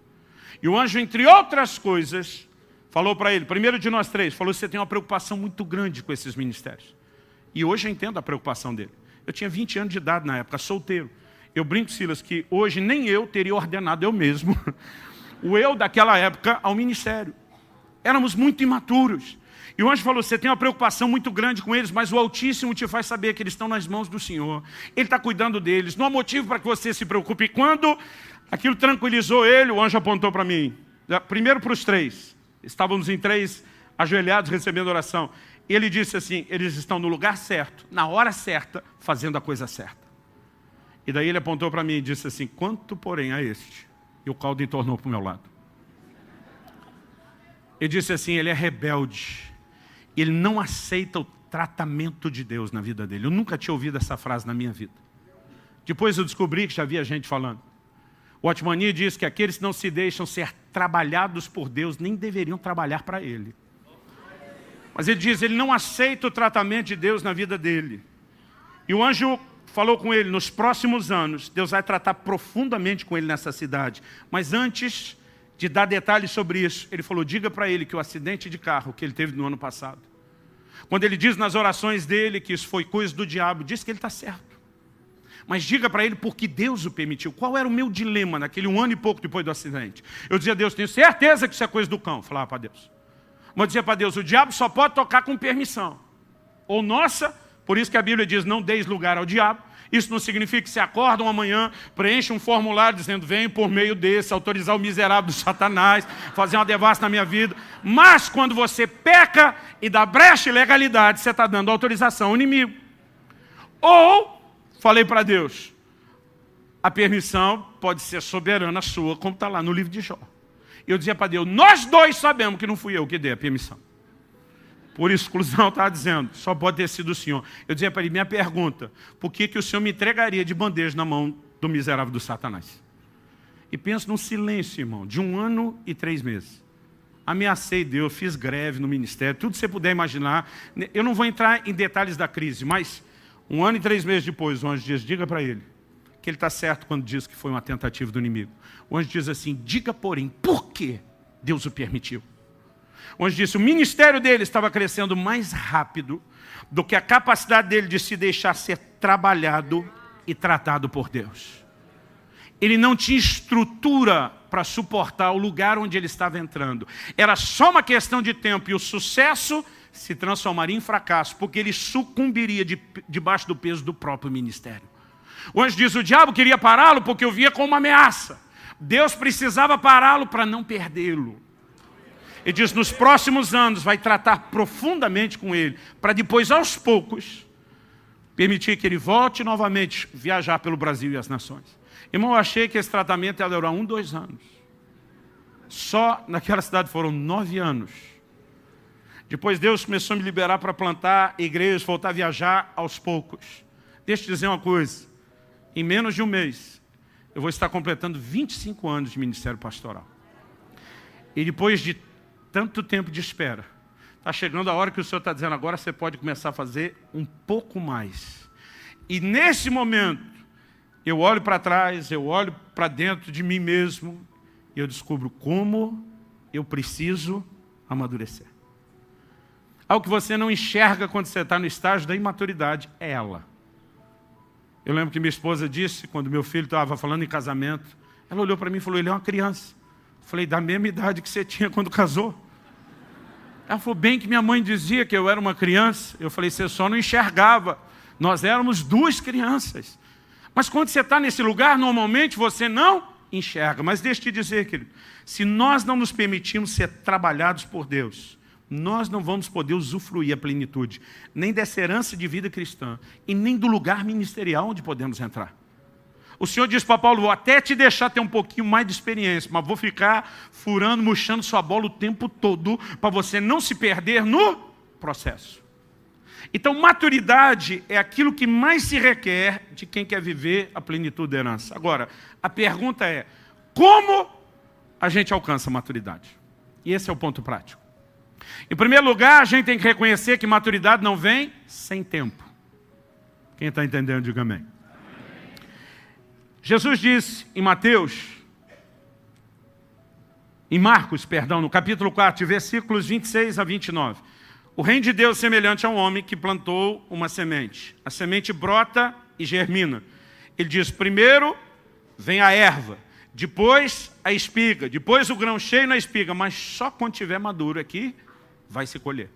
E o anjo, entre outras coisas, falou para ele, primeiro de nós 3, falou que você tem uma preocupação muito grande com esses ministérios. E hoje eu entendo a preocupação dele. Eu tinha 20 anos de idade na época, solteiro. Eu brinco, Silas, que hoje nem eu teria ordenado eu mesmo, o eu daquela época, ao ministério. Éramos muito imaturos. E o anjo falou, você tem uma preocupação muito grande com eles, mas o Altíssimo te faz saber que eles estão nas mãos do Senhor. Ele está cuidando deles, não há motivo para que você se preocupe. E quando aquilo tranquilizou ele, o anjo apontou para mim. Primeiro para os 3. Estávamos em 3 ajoelhados recebendo oração. E ele disse assim, eles estão no lugar certo, na hora certa, fazendo a coisa certa. E daí ele apontou para mim e disse assim, quanto porém a este? E o caldo entornou para o meu lado. Ele disse assim, ele é rebelde. Ele não aceita o tratamento de Deus na vida dele. Eu nunca tinha ouvido essa frase na minha vida. Depois eu descobri que já havia gente falando. O Otmani diz que aqueles que não se deixam ser trabalhados por Deus nem deveriam trabalhar para Ele. Mas ele diz, ele não aceita o tratamento de Deus na vida dele. E o anjo falou com ele, nos próximos anos, Deus vai tratar profundamente com ele nessa cidade. Mas antes de dar detalhes sobre isso, ele falou, diga para ele que o acidente de carro que ele teve no ano passado, quando ele diz nas orações dele que isso foi coisa do diabo, diz que ele está certo. Mas diga para ele porque Deus o permitiu. Qual era o meu dilema naquele 1 ano e pouco depois do acidente? Eu dizia a Deus, tenho certeza que isso é coisa do cão. Falava para Deus. Mas eu dizia para Deus, o diabo só pode tocar com permissão. Ou nossa, por isso que a Bíblia diz, não deis lugar ao diabo. Isso não significa que se acordam amanhã, preenchem um formulário dizendo, venho por meio desse, autorizar o miserável do Satanás, fazer uma devassa na minha vida. Mas quando você peca e dá brecha e legalidade, você está dando autorização ao inimigo. Ou, falei para Deus, a permissão pode ser soberana sua, como está lá no livro de Jó. Eu dizia para Deus, nós 2 sabemos que não fui eu que dei a permissão. Por exclusão, estava dizendo, só pode ter sido o Senhor. Eu dizia para ele, minha pergunta, por que o Senhor me entregaria de bandeja na mão do miserável do Satanás? E penso num silêncio, irmão, de 1 ano e 3 meses. Ameacei Deus, fiz greve no ministério, tudo que você puder imaginar. Eu não vou entrar em detalhes da crise, mas 1 ano e 3 meses depois, o anjo diz, diga para ele que ele está certo quando diz que foi uma tentativa do inimigo. O anjo diz assim, diga porém, por que Deus o permitiu? O anjo disse, o ministério dele estava crescendo mais rápido do que a capacidade dele de se deixar ser trabalhado e tratado por Deus. Ele não tinha estrutura para suportar o lugar onde ele estava entrando. Era só uma questão de tempo e o sucesso se transformaria em fracasso, porque ele sucumbiria debaixo do peso do próprio ministério. O anjo diz, o diabo queria pará-lo porque eu via como uma ameaça. Deus precisava pará-lo para não perdê-lo. Ele diz, nos próximos anos vai tratar profundamente com ele, para depois, aos poucos, permitir que ele volte novamente viajar pelo Brasil e as nações. Irmão, eu achei que esse tratamento ia durar 1, 2 anos. Só naquela cidade foram 9 anos. Depois Deus começou a me liberar para plantar igrejas, voltar a viajar aos poucos. Deixa eu te dizer uma coisa, em menos de 1 mês, eu vou estar completando 25 anos de ministério pastoral. E depois de tanto tempo de espera, está chegando a hora que o Senhor está dizendo, agora você pode começar a fazer um pouco mais. E nesse momento, eu olho para trás, eu olho para dentro de mim mesmo, e eu descubro como eu preciso amadurecer. Algo que você não enxerga quando você está no estágio da imaturidade é ela. Eu lembro que minha esposa disse, quando meu filho estava falando em casamento, ela olhou para mim e falou, ele é uma criança. Eu falei, da mesma idade que você tinha quando casou. Ela falou, bem que minha mãe dizia que eu era uma criança. Eu falei, você só não enxergava. Nós éramos 2 crianças. Mas quando você está nesse lugar, normalmente você não enxerga. Mas deixa eu te dizer, querido, se nós não nos permitirmos ser trabalhados por Deus, nós não vamos poder usufruir a plenitude, nem dessa herança de vida cristã, e nem do lugar ministerial onde podemos entrar. O Senhor diz para Paulo, vou até te deixar ter um pouquinho mais de experiência, mas vou ficar furando, murchando sua bola o tempo todo, para você não se perder no processo. Então, maturidade é aquilo que mais se requer de quem quer viver a plenitude da herança. Agora, a pergunta é, como a gente alcança a maturidade? E esse é o ponto prático. Em primeiro lugar, a gente tem que reconhecer que maturidade não vem sem tempo. Quem está entendendo, diga amém. Jesus disse em Marcos, no capítulo 4, versículos 26 a 29. O reino de Deus é semelhante a um homem que plantou uma semente. A semente brota e germina. Ele diz, primeiro vem a erva, depois a espiga, depois o grão cheio na espiga, mas só quando estiver maduro aqui, vai se colher.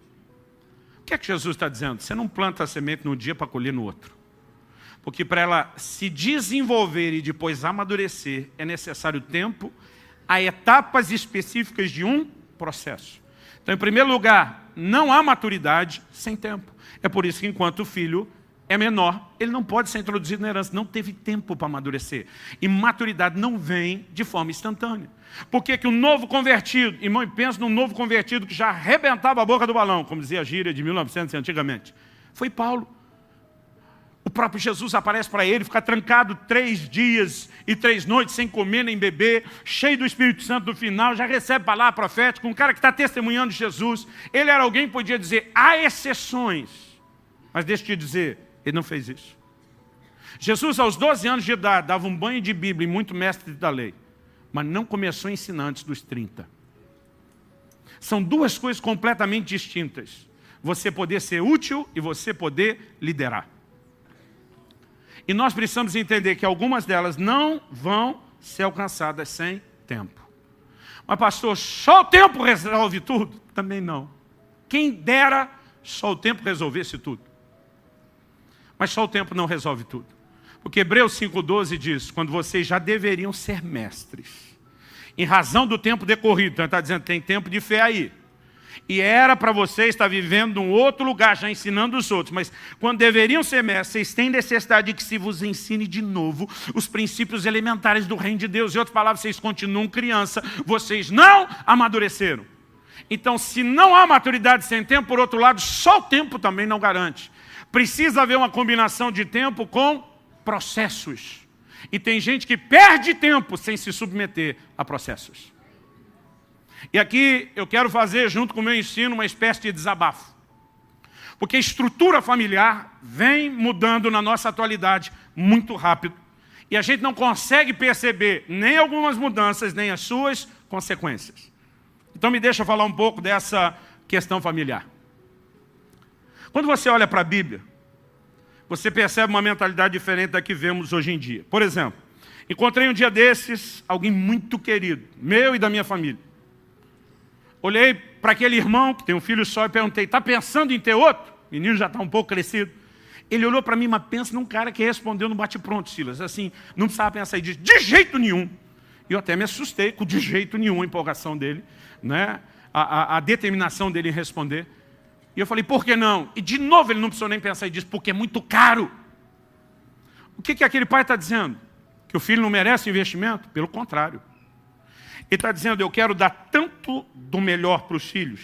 O que é que Jesus está dizendo? Você não planta a semente num dia para colher no outro. Porque para ela se desenvolver e depois amadurecer, é necessário tempo, há etapas específicas de um processo. Então, em primeiro lugar, não há maturidade sem tempo. É por isso que enquanto o filho é menor, ele não pode ser introduzido na herança, não teve tempo para amadurecer. E maturidade não vem de forma instantânea. Por que que o novo convertido, irmão, pensa num novo convertido que já arrebentava a boca do balão, como dizia a gíria de 1900 antigamente, foi Paulo. O próprio Jesus aparece para ele, fica trancado 3 dias e 3 noites sem comer nem beber, cheio do Espírito Santo no final, já recebe palavra profética, um cara que está testemunhando Jesus. Ele era alguém que podia dizer, há exceções, mas deixa eu te dizer, ele não fez isso. Jesus, aos 12 anos de idade, dava um banho de Bíblia e muito mestre da lei, mas não começou a ensinar antes dos 30. São duas coisas completamente distintas. Você poder ser útil e você poder liderar. E nós precisamos entender que algumas delas não vão ser alcançadas sem tempo. Mas pastor, só o tempo resolve tudo? Também não. Quem dera só o tempo resolvesse tudo. Mas só o tempo não resolve tudo. Porque Hebreus 5,12 diz, quando vocês já deveriam ser mestres, em razão do tempo decorrido, então ele está dizendo, tem tempo de fé aí. E era para vocês estar vivendo num outro lugar, já ensinando os outros. Mas quando deveriam ser mestres, vocês têm necessidade de que se vos ensine de novo os princípios elementares do reino de Deus. Em outras palavras, vocês continuam criança, vocês não amadureceram. Então, se não há maturidade sem tempo, por outro lado, só o tempo também não garante. Precisa haver uma combinação de tempo com processos. E tem gente que perde tempo sem se submeter a processos. E aqui eu quero fazer, junto com o meu ensino, uma espécie de desabafo. Porque a estrutura familiar vem mudando na nossa atualidade muito rápido. E a gente não consegue perceber nem algumas mudanças, nem as suas consequências. Então me deixa falar um pouco dessa questão familiar. Quando você olha para a Bíblia, você percebe uma mentalidade diferente da que vemos hoje em dia. Por exemplo, encontrei um dia desses alguém muito querido, meu e da minha família. Olhei para aquele irmão, que tem um filho só, e perguntei, está pensando em ter outro? O menino já está um pouco crescido. Ele olhou para mim, mas pensa num cara que respondeu no bate-pronto, Silas. Assim, não precisava pensar e disse, de jeito nenhum. E eu até me assustei com de jeito nenhum a empolgação dele, né? a determinação dele em responder. E eu falei, por que não? E de novo ele não precisou nem pensar e disse, porque é muito caro. O que aquele pai está dizendo? Que o filho não merece investimento? Pelo contrário. Ele está dizendo, eu quero dar tanto do melhor para os filhos,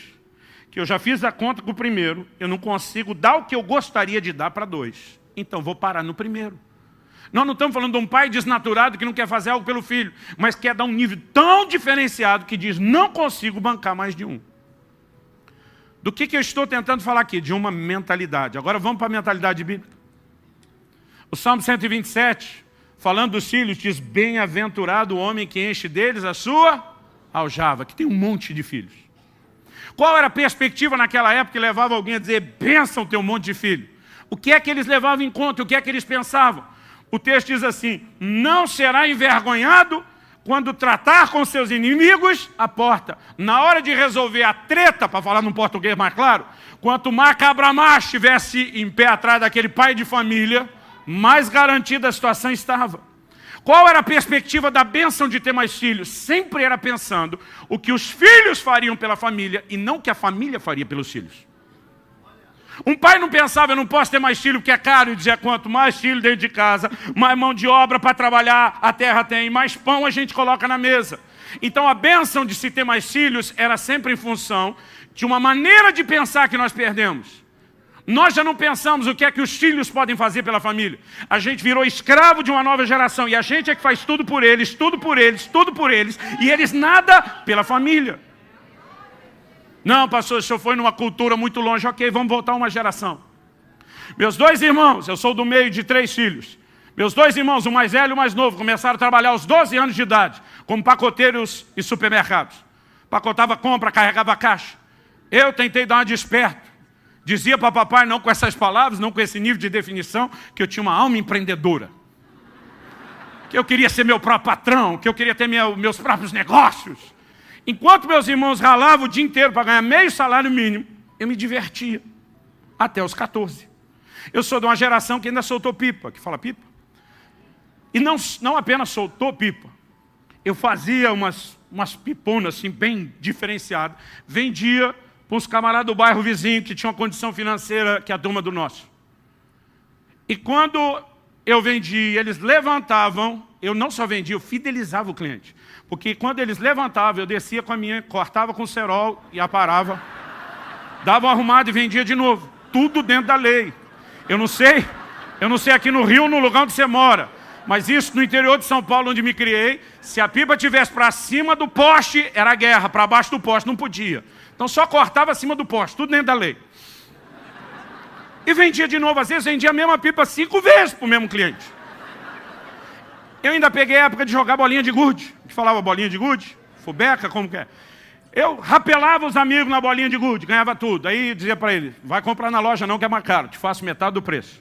que eu já fiz a conta com o primeiro, eu não consigo dar o que eu gostaria de dar para 2. Então vou parar no primeiro. Nós não estamos falando de um pai desnaturado que não quer fazer algo pelo filho, mas quer dar um nível tão diferenciado que diz, não consigo bancar mais de um. Do que eu estou tentando falar aqui? De uma mentalidade. Agora vamos para a mentalidade bíblica. O Salmo 127... falando dos filhos, diz, bem-aventurado o homem que enche deles a sua aljava, que tem um monte de filhos. Qual era a perspectiva naquela época que levava alguém a dizer, bênção ter um monte de filho? O que é que eles levavam em conta? O que é que eles pensavam? O texto diz assim, não será envergonhado quando tratar com seus inimigos a porta. Na hora de resolver a treta, para falar num português mais claro, quanto mais cabra-macho estivesse em pé atrás daquele pai de família, mais garantida a situação estava. Qual era a perspectiva da bênção de ter mais filhos? Sempre era pensando o que os filhos fariam pela família e não o que a família faria pelos filhos. Um pai não pensava, eu não posso ter mais filho porque é caro, e dizia, quanto mais filho dentro de casa, mais mão de obra para trabalhar, a terra tem, mais pão a gente coloca na mesa. Então a bênção de se ter mais filhos era sempre em função de uma maneira de pensar que nós perdemos. Nós já não pensamos o que é que os filhos podem fazer pela família. A gente virou escravo de uma nova geração e a gente é que faz tudo por eles, tudo por eles, tudo por eles, e eles nada pela família. Não, pastor, o senhor foi numa cultura muito longe. Ok, vamos voltar uma geração. Meus 2 irmãos, eu sou do meio de 3 filhos. Meus 2 irmãos, o mais velho e o mais novo, começaram a trabalhar aos 12 anos de idade, como pacoteiros e supermercados. Pacotava compra, carregava caixa. Eu tentei dar uma de esperto. Dizia para papai, não com essas palavras, não com esse nível de definição, que eu tinha uma alma empreendedora. Que eu queria ser meu próprio patrão, que eu queria ter meus próprios negócios. Enquanto meus irmãos ralavam o dia inteiro para ganhar meio salário mínimo, eu me divertia. Até os 14. Eu sou de uma geração que ainda soltou pipa. Que fala pipa? E não apenas soltou pipa. Eu fazia umas piponas assim, bem diferenciadas. Vendia para uns camaradas do bairro vizinho que tinham uma condição financeira que a turma do nosso. E quando eu vendia, eles levantavam, eu não só vendia, eu fidelizava o cliente. Porque quando eles levantavam, eu descia com a minha, cortava com o cerol e aparava, dava uma arrumada e vendia de novo. Tudo dentro da lei. Eu não sei aqui no Rio, no lugar onde você mora, mas isso no interior de São Paulo, onde me criei, se a pipa estivesse para cima do poste, era guerra, para baixo do poste não podia. Então só cortava acima do poste, tudo dentro da lei. E vendia de novo, às vezes vendia a mesma pipa 5 vezes para o mesmo cliente. Eu ainda peguei a época de jogar bolinha de gude. A gente falava bolinha de gude? Fubeca, como que é? Eu rapelava os amigos na bolinha de gude, ganhava tudo. Aí dizia para ele, vai comprar na loja não que é mais caro, te faço metade do preço.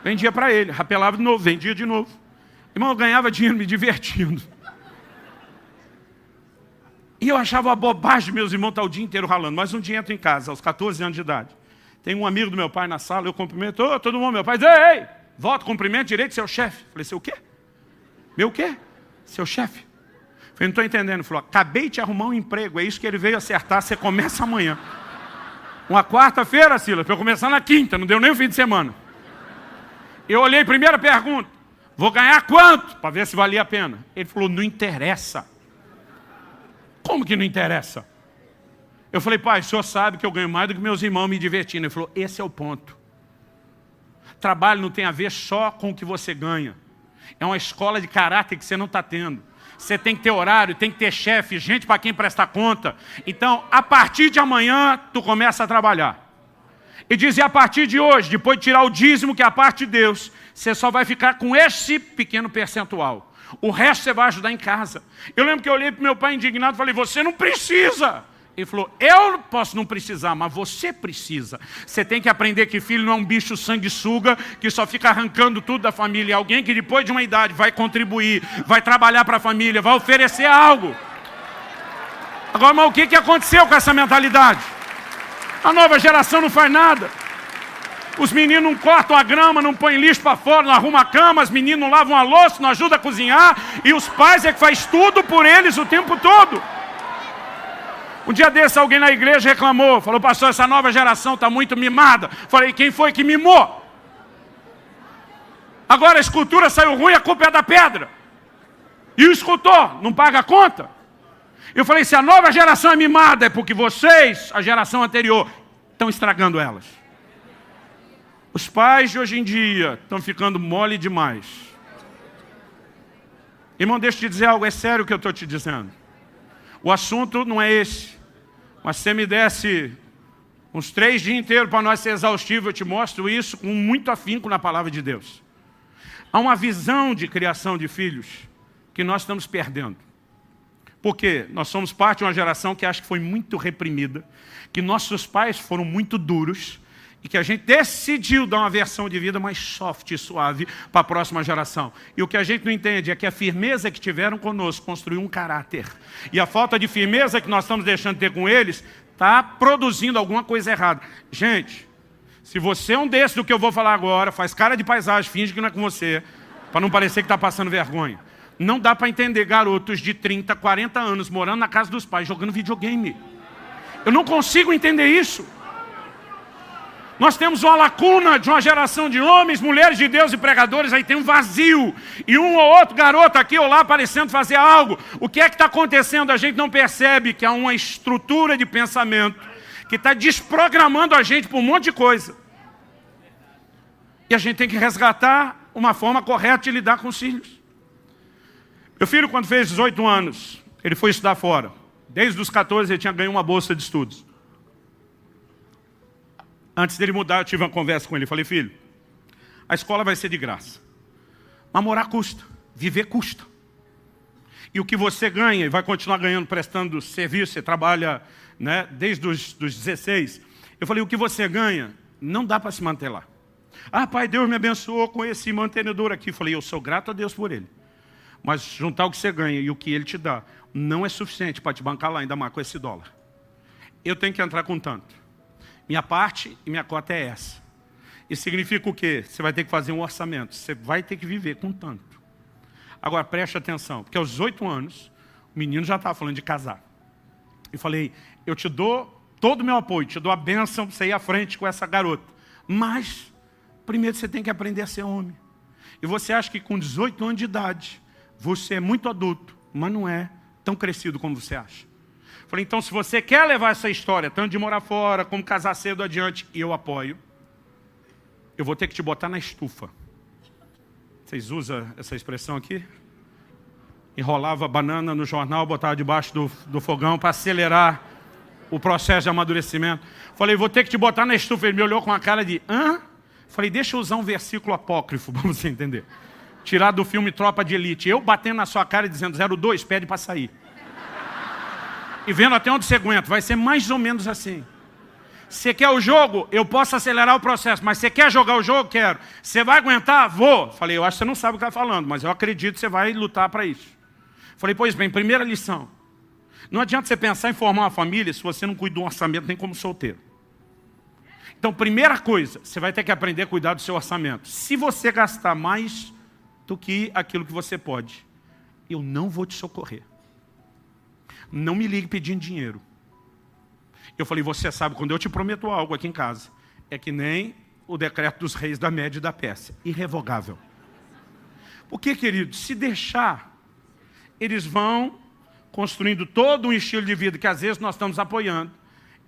Vendia para ele, rapelava de novo, vendia de novo. Irmão, eu ganhava dinheiro me divertindo. E eu achava uma bobagem meus irmãos estar o dia inteiro ralando. Mas um dia entro em casa, aos 14 anos de idade. Tem um amigo do meu pai na sala, eu cumprimento, todo mundo, meu pai diz, ei, volta, cumprimento direito, seu chefe. Falei, seu quê? Meu quê? Seu chefe. Falei, não estou entendendo. Ele falou, acabei de arrumar um emprego, é isso que ele veio acertar, você começa amanhã. Uma quarta-feira, Silas, para eu começar na quinta, não deu nem o fim de semana. Eu olhei, primeira pergunta, vou ganhar quanto? Para ver se valia a pena. Ele falou, não interessa. Como que não interessa? Eu falei, pai, o senhor sabe que eu ganho mais do que meus irmãos me divertindo. Ele falou, esse é o ponto. Trabalho não tem a ver só com o que você ganha. É uma escola de caráter que você não está tendo. Você tem que ter horário, tem que ter chefe, gente para quem prestar conta. Então, a partir de amanhã, tu começa a trabalhar. E dizia, a partir de hoje, depois de tirar o dízimo, que é a parte de Deus, você só vai ficar com esse pequeno percentual. O resto você vai ajudar em casa. Eu lembro que eu olhei para meu pai indignado e falei, você não precisa. Ele falou, eu posso não precisar, mas você precisa. Você tem que aprender que filho não é um bicho sanguessuga que só fica arrancando tudo da família. É alguém que depois de uma idade vai contribuir, vai trabalhar para a família, vai oferecer algo. Agora, mas o que aconteceu com essa mentalidade? A nova geração não faz nada. Os meninos não cortam a grama, não põem lixo para fora, não arrumam a cama, os meninos não lavam a louça, não ajudam a cozinhar, e os pais é que faz tudo por eles o tempo todo. Um dia desse alguém na igreja reclamou, falou, pastor, essa nova geração está muito mimada. Falei, quem foi que mimou? Agora a escultura saiu ruim, a culpa é da pedra. E o escultor não paga a conta? Eu falei, se a nova geração é mimada, é porque vocês, a geração anterior, estão estragando elas. Os pais de hoje em dia estão ficando mole demais. Irmão, deixa eu te dizer algo, é sério o que eu estou te dizendo. O assunto não é esse. Mas se você me desse uns 3 dias inteiros para nós ser exaustivo, eu te mostro isso com muito afinco na palavra de Deus. Há uma visão de criação de filhos que nós estamos perdendo. Por quê? Nós somos parte de uma geração que acha que foi muito reprimida, que nossos pais foram muito duros, e que a gente decidiu dar uma versão de vida mais soft e suave para a próxima geração. E o que a gente não entende é que a firmeza que tiveram conosco construiu um caráter. E a falta de firmeza que nós estamos deixando de ter com eles está produzindo alguma coisa errada. Gente, se você é um desses do que eu vou falar agora, faz cara de paisagem, finge que não é com você, para não parecer que está passando vergonha. Não dá para entender garotos de 30, 40 anos morando na casa dos pais, jogando videogame. Eu não consigo entender isso. Nós temos uma lacuna de uma geração de homens, mulheres de Deus e pregadores, aí tem um vazio. E um ou outro garoto aqui ou lá parecendo fazer algo. O que é que está acontecendo? A gente não percebe que há uma estrutura de pensamento que está desprogramando a gente por um monte de coisa. E a gente tem que resgatar uma forma correta de lidar com os filhos. Meu filho, quando fez 18 anos, ele foi estudar fora. Desde os 14 ele tinha ganho uma bolsa de estudos. Antes dele mudar, eu tive uma conversa com ele. Falei, filho, a escola vai ser de graça. Mas morar custa, viver custa. E o que você ganha, e vai continuar ganhando, prestando serviço, você trabalha, né, desde os 16. Eu falei, o que você ganha, não dá para se manter lá. Ah, pai, Deus me abençoou com esse mantenedor aqui. Eu falei, eu sou grato a Deus por ele. Mas juntar o que você ganha e o que ele te dá, não é suficiente para te bancar lá, ainda mais com esse dólar. Eu tenho que entrar com tanto. Minha parte e minha cota é essa. Isso significa o quê? Você vai ter que fazer um orçamento. Você vai ter que viver com tanto. Agora, preste atenção. Porque aos 18 anos, o menino já estava falando de casar. Eu falei, eu te dou todo o meu apoio, te dou a bênção para você ir à frente com essa garota. Mas, primeiro você tem que aprender a ser homem. E você acha que com 18 anos de idade, você é muito adulto, mas não é tão crescido como você acha. Falei, então se você quer levar essa história, tanto de morar fora, como casar cedo adiante, e eu apoio, eu vou ter que te botar na estufa. Vocês usam essa expressão aqui? Enrolava a banana no jornal, botava debaixo do fogão para acelerar o processo de amadurecimento. Falei, vou ter que te botar na estufa. Ele me olhou com a cara de, hã? Falei, deixa eu usar um versículo apócrifo, para você entender. Tirado do filme Tropa de Elite. Eu batendo na sua cara e dizendo, 02, pede para sair. E vendo até onde você aguenta. Vai ser mais ou menos assim. Você quer o jogo? Eu posso acelerar o processo. Mas você quer jogar o jogo? Quero. Você vai aguentar? Vou. Falei, eu acho que você não sabe o que está falando, mas eu acredito que você vai lutar para isso. Falei, pois bem, primeira lição. Não adianta você pensar em formar uma família se você não cuida de um orçamento nem como solteiro. Então, primeira coisa, você vai ter que aprender a cuidar do seu orçamento. Se você gastar mais do que aquilo que você pode, eu não vou te socorrer. Não me ligue pedindo dinheiro. Eu falei, você sabe, quando eu te prometo algo aqui em casa, é que nem o decreto dos reis da Média e da Pérsia, irrevogável. Porque, querido, se deixar, eles vão construindo todo um estilo de vida que às vezes nós estamos apoiando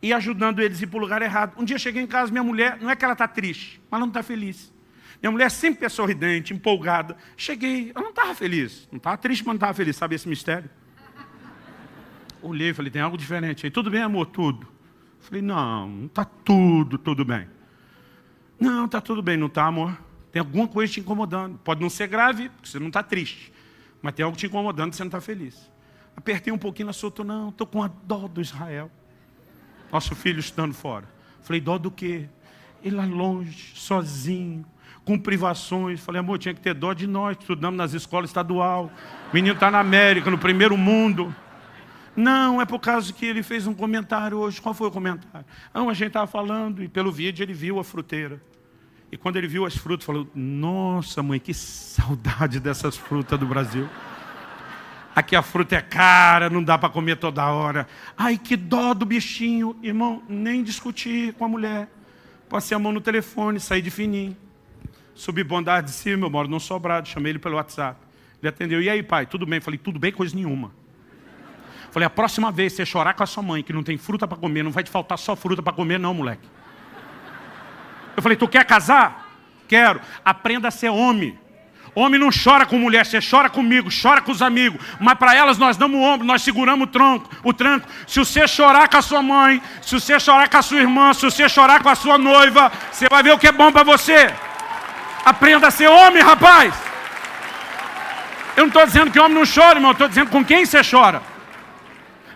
e ajudando eles a ir para o lugar errado. Um dia eu cheguei em casa, minha mulher, não é que ela está triste, mas ela não está feliz. Minha mulher sempre é sorridente, empolgada. Cheguei, ela não estava feliz. Não estava triste, mas não estava feliz. Sabe esse mistério? Olhei e falei, tem algo diferente aí. Tudo bem, amor? Tudo. Falei, não está tudo bem. Não, está tudo bem, não está, amor? Tem alguma coisa te incomodando. Pode não ser grave, porque você não está triste. Mas tem algo te incomodando que você não está feliz. Apertei um pouquinho, ela soltou, não, estou com a dó do Israel. Nosso filho estando fora. Falei, dó do quê? Ele lá longe, sozinho, com privações. Falei, amor, tinha que ter dó de nós, estudamos nas escolas estaduais. O menino está na América, no primeiro mundo. Não, é por causa que ele fez um comentário hoje. Qual foi o comentário? Não, a gente estava falando e pelo vídeo ele viu a fruteira. E quando ele viu as frutas, falou, nossa mãe, que saudade dessas frutas do Brasil. Aqui a fruta é cara, não dá para comer toda hora. Ai, que dó do bichinho. Irmão, nem discutir com a mulher. Passei a mão no telefone, saí de fininho. Subi bondade de cima, eu moro num sobrado, chamei ele pelo WhatsApp. Ele atendeu, e aí pai, tudo bem? Falei, tudo bem, coisa nenhuma. Falei, a próxima vez você chorar com a sua mãe, que não tem fruta para comer, não vai te faltar só fruta para comer não, moleque. Eu falei, tu quer casar? Quero. Aprenda a ser homem. Homem não chora com mulher, você chora comigo, chora com os amigos. Mas para elas nós damos o ombro, nós seguramos o tranco. Se você chorar com a sua mãe, se você chorar com a sua irmã, se você chorar com a sua noiva, você vai ver o que é bom para você. Aprenda a ser homem, rapaz. Eu não estou dizendo que homem não chora, irmão. Eu estou dizendo com quem você chora.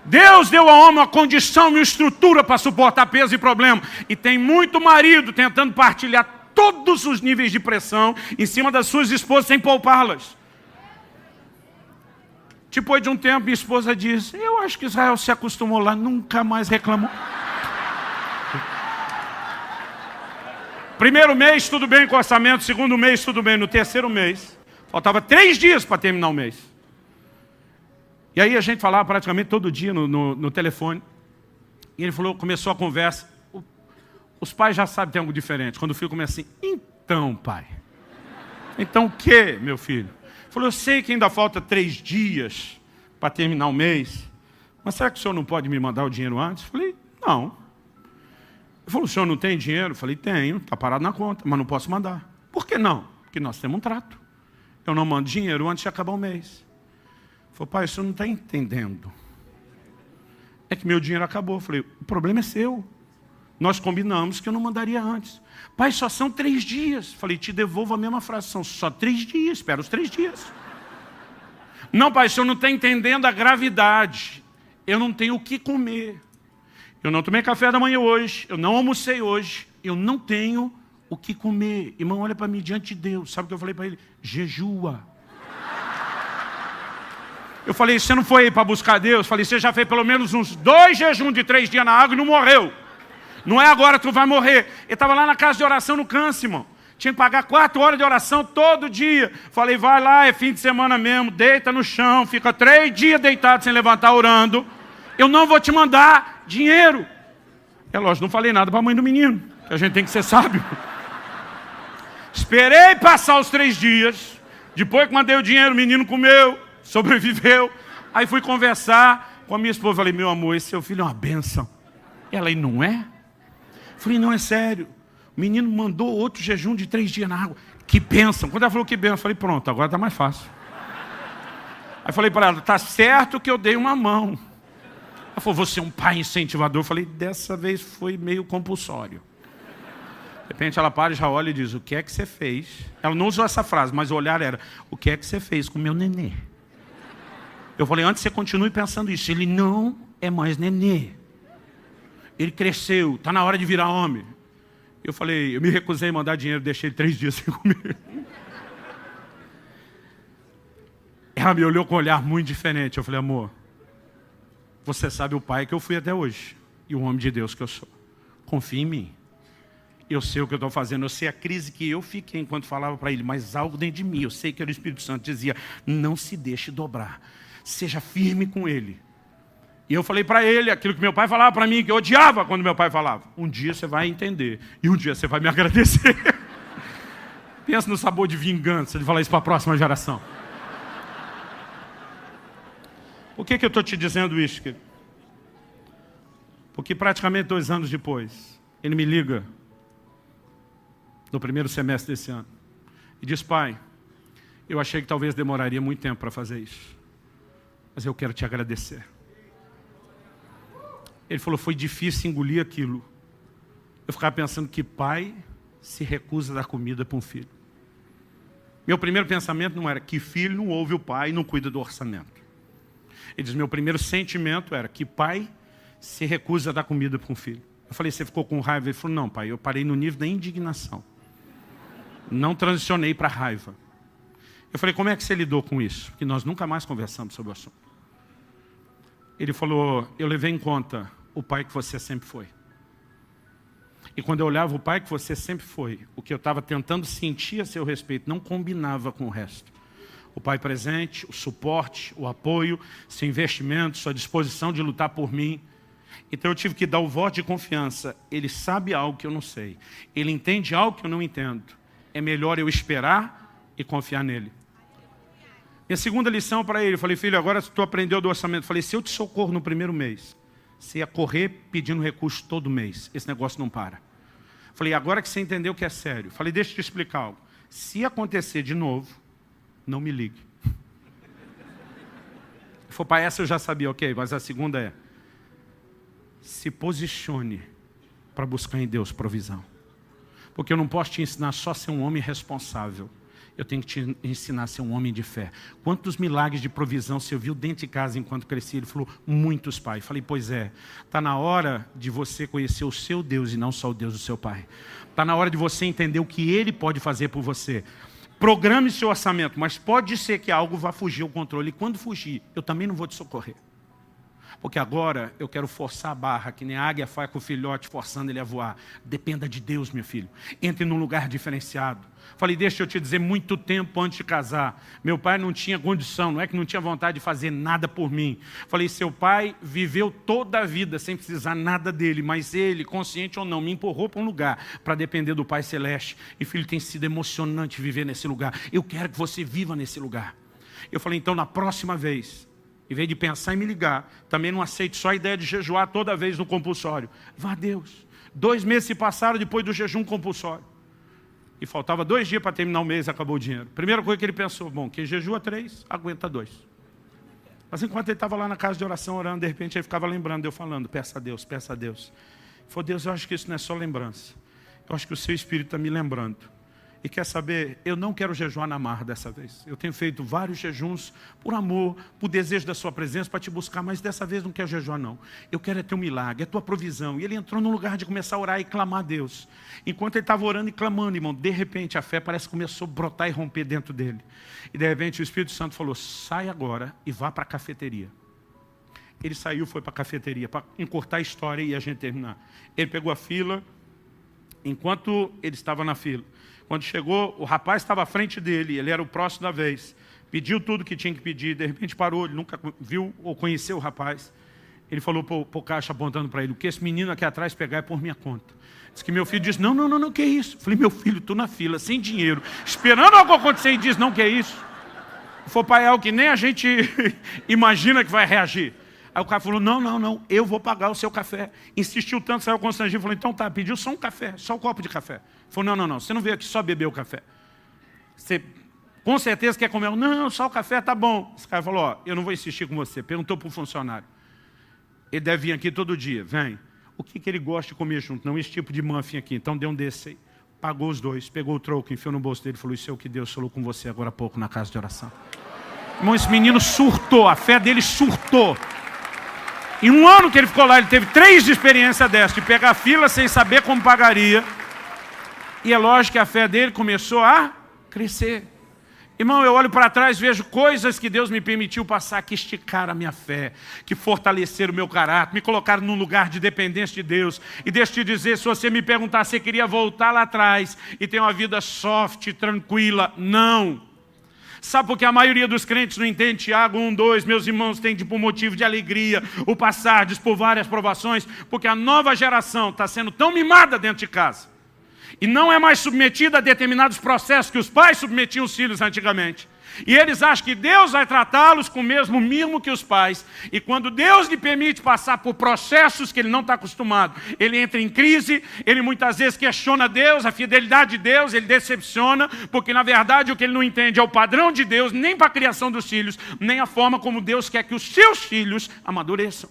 Deus deu ao homem uma condição e uma estrutura para suportar peso e problema. E tem muito marido tentando partilhar todos os níveis de pressão em cima das suas esposas sem poupá-las. Depois de um tempo, minha esposa diz, eu acho que Israel se acostumou lá, nunca mais reclamou. Primeiro mês, tudo bem com o orçamento. Segundo mês, tudo bem. No terceiro mês, Faltava 3 dias para terminar o mês. E aí a gente falava praticamente todo dia no telefone. E ele falou, começou a conversa. Os pais já sabem que tem algo diferente. Quando o filho começa assim, então, pai. Então o quê, meu filho? Ele falou, eu sei que ainda falta 3 dias para terminar o mês. Mas será que o senhor não pode me mandar o dinheiro antes? Eu falei, não. Ele falou, o senhor não tem dinheiro? Eu falei, tenho, está parado na conta, mas não posso mandar. Por que não? Porque nós temos um trato. Eu não mando dinheiro antes de acabar o mês. Ele falou, pai, o senhor não está entendendo. É que meu dinheiro acabou. Eu falei, o problema é seu. Nós combinamos que eu não mandaria antes. Pai, só são 3 dias. Eu falei, te devolvo a mesma fração. Só 3 dias, espera os 3 dias. Não, pai, o senhor não está entendendo a gravidade. Eu não tenho o que comer. Eu não tomei café da manhã hoje. Eu não almocei hoje. Eu não tenho o que comer. Irmão, olha para mim diante de Deus. Sabe o que eu falei para ele? Jejua. Eu falei, você não foi aí para buscar Deus? Eu falei, você já fez pelo menos uns 2 jejuns de 3 dias na água e não morreu. Não é agora que tu vai morrer. Ele estava lá na casa de oração no Câncer, irmão. Tinha que pagar 4 horas de oração todo dia. Falei, vai lá, é fim de semana mesmo, deita no chão, fica 3 dias deitado sem levantar orando. Eu não vou te mandar dinheiro. É lógico, não falei nada para a mãe do menino, que a gente tem que ser sábio. Esperei passar os 3 dias. Depois que mandei o dinheiro, o menino comeu, sobreviveu. Aí fui conversar com a minha esposa. Falei, meu amor, esse seu filho é uma bênção. Ela, e não é? Falei, não, é sério. O menino mandou outro jejum de 3 dias na água. Que bênção. Quando ela falou que bênção, eu falei, pronto, agora está mais fácil. Aí falei para ela, está certo que eu dei uma mão. Ela falou, você é um pai incentivador. Eu falei, dessa vez foi meio compulsório. De repente ela para e já olha e diz, o que é que você fez? Ela não usou essa frase, mas o olhar era, o que é que você fez com o meu nenê? Eu falei, antes você continue pensando isso. Ele não é mais nenê. Ele cresceu, está na hora de virar homem. Eu falei, eu me recusei a mandar dinheiro, deixei ele 3 dias sem comer. Ela me olhou com um olhar muito diferente. Eu falei, amor, você sabe o pai que eu fui até hoje. E o homem de Deus que eu sou. Confia em mim. Eu sei o que eu estou fazendo. Eu sei a crise que eu fiquei enquanto falava para ele. Mas algo dentro de mim, eu sei que era o Espírito Santo, dizia, não se deixe dobrar. Seja firme com ele. E eu falei para ele aquilo que meu pai falava para mim, que eu odiava quando meu pai falava. Um dia você vai entender. E um dia você vai me agradecer. Pensa no sabor de vingança de falar isso para a próxima geração. Por que eu estou te dizendo isso, querido? Porque praticamente 2 anos depois, ele me liga, no primeiro semestre desse ano, e diz, pai, eu achei que talvez demoraria muito tempo para fazer isso, mas eu quero te agradecer. Ele falou, foi difícil engolir aquilo. Eu ficava pensando que pai se recusa a dar comida para um filho. Meu primeiro pensamento não era que filho não ouve o pai e não cuida do orçamento. Ele diz, meu primeiro sentimento era que pai se recusa a dar comida para um filho. Eu falei, você ficou com raiva? Ele falou, não, pai, eu parei no nível da indignação. Não transicionei para raiva. Eu falei, como é que você lidou com isso? Porque nós nunca mais conversamos sobre o assunto. Ele falou, eu levei em conta o pai que você sempre foi. E quando eu olhava o pai que você sempre foi, o que eu estava tentando sentir a seu respeito não combinava com o resto. O pai presente, o suporte, o apoio, seu investimento, sua disposição de lutar por mim. Então eu tive que dar o voto de confiança. Ele sabe algo que eu não sei. Ele entende algo que eu não entendo. É melhor eu esperar e confiar nele. Minha segunda lição para ele, eu falei, filho, agora tu aprendeu do orçamento. Eu falei, se eu te socorro no primeiro mês, você ia correr pedindo recurso todo mês. Esse negócio não para. Eu falei, agora que você entendeu que é sério. Eu falei, deixa eu te explicar algo. Se acontecer de novo, não me ligue. Ele falou, pai, essa eu já sabia, ok, mas a segunda é, se posicione para buscar em Deus provisão. Porque eu não posso te ensinar só a ser um homem responsável. Eu tenho que te ensinar a ser um homem de fé. Quantos milagres de provisão você viu dentro de casa enquanto crescia? Ele falou, muitos, pai. Eu falei, pois é. Está na hora de você conhecer o seu Deus e não só o Deus do seu pai. Está na hora de você entender o que Ele pode fazer por você. Programe seu orçamento, mas pode ser que algo vá fugir ao controle. E quando fugir, eu também não vou te socorrer. Porque agora eu quero forçar a barra, que nem a águia faz com o filhote, forçando ele a voar. Dependa de Deus, meu filho. Entre num lugar diferenciado. Falei, deixa eu te dizer, muito tempo antes de casar, meu pai não tinha condição, não é que não tinha vontade de fazer nada por mim. Falei, seu pai viveu toda a vida sem precisar nada dele, mas ele, consciente ou não, me empurrou para um lugar para depender do Pai Celeste. E filho, tem sido emocionante viver nesse lugar. Eu quero que você viva nesse lugar. Eu falei, então na próxima vez, em vez de pensar em me ligar, também não aceite só a ideia de jejuar toda vez no compulsório. Vá a Deus. 2 meses se passaram depois do jejum compulsório. E faltava 2 dias para terminar o mês, acabou o dinheiro. Primeira coisa que ele pensou, bom, quem jejua 3, aguenta 2. Mas enquanto ele estava lá na casa de oração orando, de repente ele ficava lembrando, eu falando, peça a Deus, peça a Deus. Ele falou, Deus, eu acho que isso não é só lembrança. Eu acho que o seu Espírito está me lembrando. E quer saber, eu não quero jejuar na marra dessa vez. Eu tenho feito vários jejuns por amor, por desejo da sua presença, para te buscar, mas dessa vez não quero jejuar não. Eu quero é teu milagre, é tua provisão. E ele entrou num lugar de começar a orar e clamar a Deus. Enquanto ele estava orando e clamando, irmão, de repente a fé parece que começou a brotar e romper dentro dele. E de repente o Espírito Santo falou, sai agora e vá para a cafeteria. Ele saiu, foi para a cafeteria, para encurtar a história e a gente terminar. Ele pegou a fila, enquanto ele estava na fila. Quando chegou, o rapaz estava à frente dele, ele era o próximo da vez. Pediu tudo que tinha que pedir, de repente parou, ele nunca viu ou conheceu o rapaz. Ele falou para o caixa apontando para ele, o que esse menino aqui atrás pegar é por minha conta. Diz que meu filho disse, não, que é isso? Falei, meu filho, tu na fila, sem dinheiro, esperando algo acontecer e diz, não, que é isso? Foi pai, é algo que nem a gente imagina que vai reagir. Aí o cara falou, não, eu vou pagar o seu café. Insistiu tanto, saiu constrangido, falou, então tá, pediu só um café, só um copo de café. Falou, não, você não veio aqui só beber o café. Você com certeza quer comer? Não, só o café tá bom. Esse cara falou, eu não vou insistir com você. Perguntou para o funcionário. Ele deve vir aqui todo dia, vem. O que ele gosta de comer junto? Não, esse tipo de muffin aqui, então dê um desse aí. Pagou os 2, pegou o troco, enfiou no bolso dele e falou, isso é o que Deus falou com você agora há pouco na casa de oração. Irmão, esse menino surtou, a fé dele surtou. Em 1 ano que ele ficou lá, ele teve 3 de experiência dessa, de pegar fila sem saber como pagaria. E é lógico que a fé dele começou a crescer. Irmão, eu olho para trás e vejo coisas que Deus me permitiu passar, que esticaram a minha fé, que fortaleceram o meu caráter, me colocaram num lugar de dependência de Deus. E deixa eu te dizer, se você me perguntar se você queria voltar lá atrás e ter uma vida soft, tranquila, não. Sabe por que a maioria dos crentes não entende Tiago 1:2, meus irmãos, tem por motivo de alegria o passardes por várias provações, porque a nova geração está sendo tão mimada dentro de casa. E não é mais submetida a determinados processos que os pais submetiam os filhos antigamente. E eles acham que Deus vai tratá-los com o mesmo mimo que os pais. E quando Deus lhe permite passar por processos que ele não está acostumado, ele entra em crise, ele muitas vezes questiona Deus, a fidelidade de Deus, ele decepciona, porque na verdade o que ele não entende é o padrão de Deus, nem para a criação dos filhos, nem a forma como Deus quer que os seus filhos amadureçam.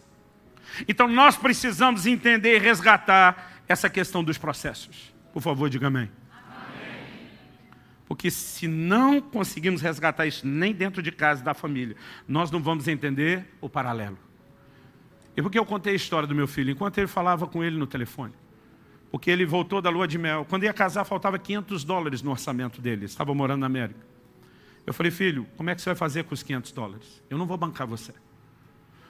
Então nós precisamos entender e resgatar essa questão dos processos. Por favor, diga amém. Porque se não conseguirmos resgatar isso nem dentro de casa, da família, nós não vamos entender o paralelo. E por que eu contei a história do meu filho? Enquanto ele falava com ele no telefone. Porque ele voltou da lua de mel. Quando ia casar, faltava $500 no orçamento dele. Ele estava morando na América. Eu falei, filho, como é que você vai fazer com os $500? Eu não vou bancar você.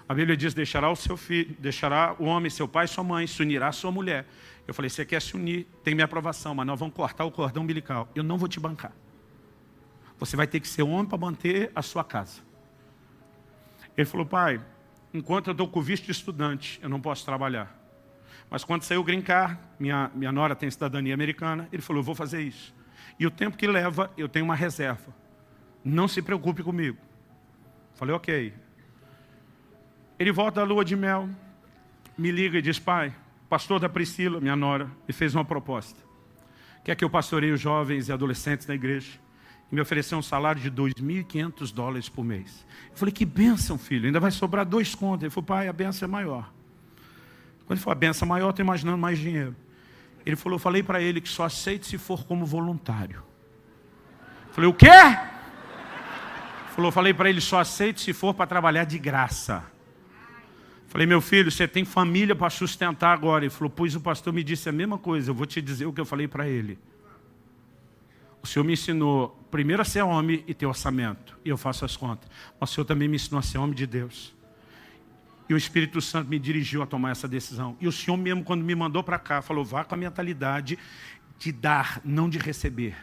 A Bíblia diz, deixará o seu filho, deixará o homem, seu pai e sua mãe, se unirá a sua mulher. Eu falei, você quer se unir, tem minha aprovação, mas nós vamos cortar o cordão umbilical. Eu não vou te bancar. Você vai ter que ser homem para manter a sua casa. Ele falou, pai, enquanto eu estou com visto de estudante, eu não posso trabalhar. Mas quando sair o green card, minha nora tem cidadania americana, ele falou, eu vou fazer isso. E o tempo que leva, eu tenho uma reserva. Não se preocupe comigo. Falei, ok. Ele volta da lua de mel, me liga e diz, pai, pastor da Priscila, minha nora, me fez uma proposta. Quer que eu pastoreie os jovens e adolescentes da igreja? E me ofereceu um salário de $2.500 por mês. Eu falei, que bênção, filho, ainda vai sobrar 2 contos. Ele falou, pai, a bênção é maior. Quando ele falou, a bênção é maior, estou imaginando mais dinheiro. Ele falou, eu falei para ele que só aceite se for como voluntário. Eu falei, o quê? Falei para ele, só aceite se for para trabalhar de graça. Falei, meu filho, você tem família para sustentar agora. Ele falou, pois o pastor me disse a mesma coisa. Eu vou te dizer o que eu falei para ele. O Senhor me ensinou primeiro a ser homem e ter orçamento. E eu faço as contas. Mas o Senhor também me ensinou a ser homem de Deus. E o Espírito Santo me dirigiu a tomar essa decisão. E o Senhor mesmo, quando me mandou para cá, falou, vá com a mentalidade de dar, não de receber.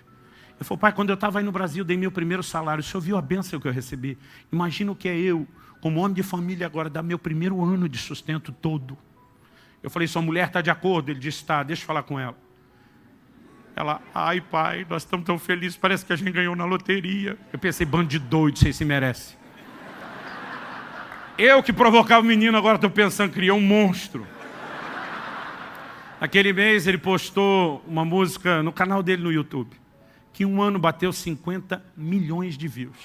Eu falei, pai, quando eu estava aí no Brasil, dei meu primeiro salário. O Senhor viu a bênção que eu recebi? Imagina o que é eu, como homem de família agora, dar meu primeiro ano de sustento todo. Eu falei, sua mulher está de acordo? Ele disse, tá, deixa eu falar com ela. Ela, ai pai, nós estamos tão felizes, parece que a gente ganhou na loteria. Eu pensei, bando de doido, vocês se merecem. Eu que provocava o menino, agora estou pensando, criou um monstro. Naquele mês ele postou uma música no canal dele no YouTube, que em um ano bateu 50 milhões de views.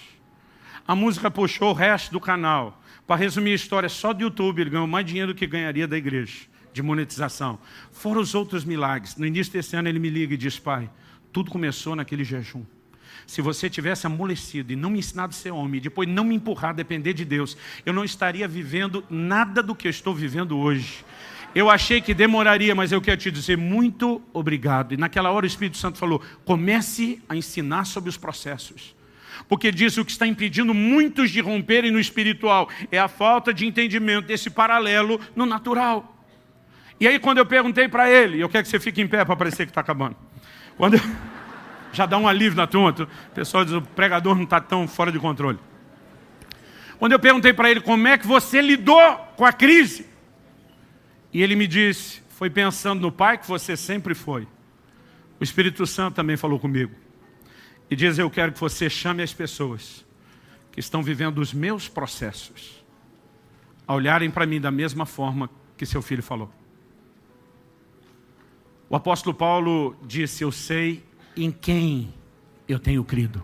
A música puxou o resto do canal. Para resumir a história, só do YouTube ele ganhou mais dinheiro do que ganharia da igreja, de monetização. Fora os outros milagres. No início desse ano ele me liga e diz, pai, tudo começou naquele jejum. Se você tivesse amolecido e não me ensinado a ser homem, e depois não me empurrar a depender de Deus, eu não estaria vivendo nada do que eu estou vivendo hoje. Eu achei que demoraria, mas eu quero te dizer muito obrigado. E naquela hora o Espírito Santo falou, comece a ensinar sobre os processos. Porque diz o que está impedindo muitos de romperem no espiritual é a falta de entendimento desse paralelo no natural. E aí quando eu perguntei para ele, eu quero que você fique em pé para parecer que está acabando. Quando eu... Já dá um alívio na turma, o pessoal diz, o pregador não está tão fora de controle. Quando eu perguntei para ele, como é que você lidou com a crise? E ele me disse, foi pensando no pai que você sempre foi. O Espírito Santo também falou comigo. E diz, eu quero que você chame as pessoas que estão vivendo os meus processos a olharem para mim da mesma forma que seu filho falou. O apóstolo Paulo disse, eu sei em quem eu tenho crido.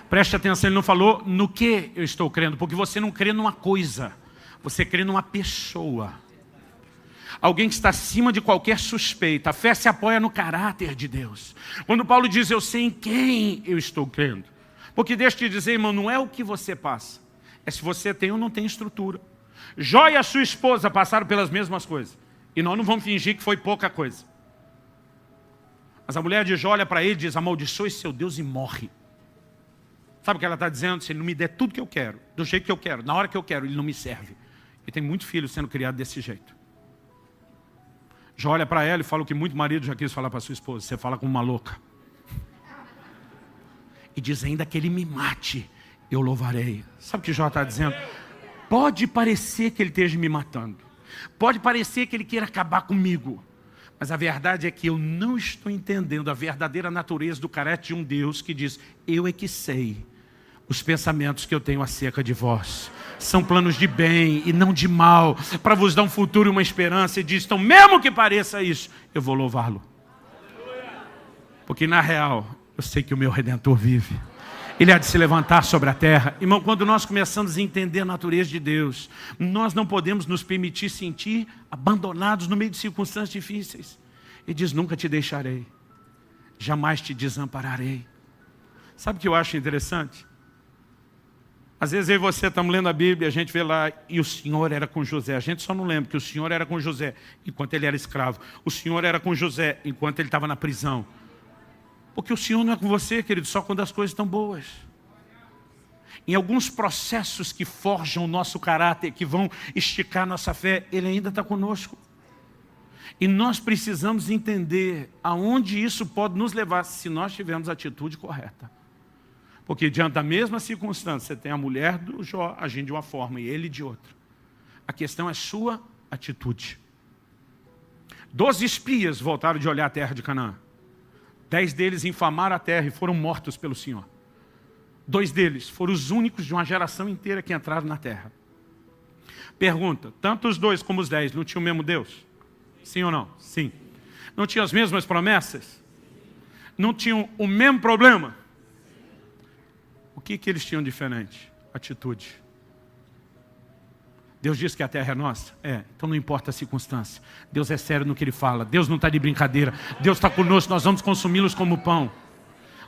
Preste atenção, ele não falou no que eu estou crendo, porque você não crê numa coisa, você crê numa pessoa. Alguém que está acima de qualquer suspeita. A fé se apoia no caráter de Deus. Quando Paulo diz, eu sei em quem eu estou crendo. Porque deixa eu te dizer, irmão, não é o que você passa. É se você tem ou não tem estrutura. Jó e a sua esposa passaram pelas mesmas coisas. E nós não vamos fingir que foi pouca coisa. Mas a mulher de Jó olha para ele e diz, amaldiçoe seu Deus e morre. Sabe o que ela está dizendo? Se ele não me der tudo que eu quero, do jeito que eu quero, na hora que eu quero, ele não me serve. E tem muito filho sendo criado desse jeito. Jó olha para ela e fala o que muito marido já quis falar para sua esposa. Você fala como uma louca. E diz, ainda que ele me mate, eu louvarei. Sabe o que Jó está dizendo? Pode parecer que ele esteja me matando. Pode parecer que ele queira acabar comigo. Mas a verdade é que eu não estou entendendo a verdadeira natureza do caráter de um Deus que diz, eu é que sei os pensamentos que eu tenho acerca de vós. São planos de bem e não de mal, para vos dar um futuro e uma esperança. E diz, então mesmo que pareça isso, eu vou louvá-lo. Porque na real, eu sei que o meu Redentor vive. Ele há de se levantar sobre a terra. Irmão, quando nós começamos a entender a natureza de Deus, nós não podemos nos permitir sentir abandonados no meio de circunstâncias difíceis. Ele diz, nunca te deixarei, jamais te desampararei. Sabe o que eu acho interessante? Às vezes eu e você estamos lendo a Bíblia, a gente vê lá, e o Senhor era com José. A gente só não lembra que o Senhor era com José enquanto ele era escravo. O Senhor era com José enquanto ele estava na prisão. Porque o Senhor não é com você, querido, só quando as coisas estão boas. Em alguns processos que forjam o nosso caráter, que vão esticar nossa fé, Ele ainda está conosco. E nós precisamos entender aonde isso pode nos levar, se nós tivermos a atitude correta. Porque diante da mesma circunstância, você tem a mulher do Jó agindo de uma forma e ele de outra. A questão é sua atitude. 12 espias voltaram de olhar a terra de Canaã. 10 deles infamaram a terra e foram mortos pelo Senhor. 2 deles foram os únicos de uma geração inteira que entraram na terra. Pergunta, tanto os 2 como os 10 não tinham o mesmo Deus? Sim ou não? Sim. Não tinham as mesmas promessas? Não tinham o mesmo problema? O que eles tinham diferente? Atitude. Deus diz que a terra é nossa? É, então não importa a circunstância. Deus é sério no que Ele fala. Deus não está de brincadeira. Deus está conosco, nós vamos consumi-los como pão.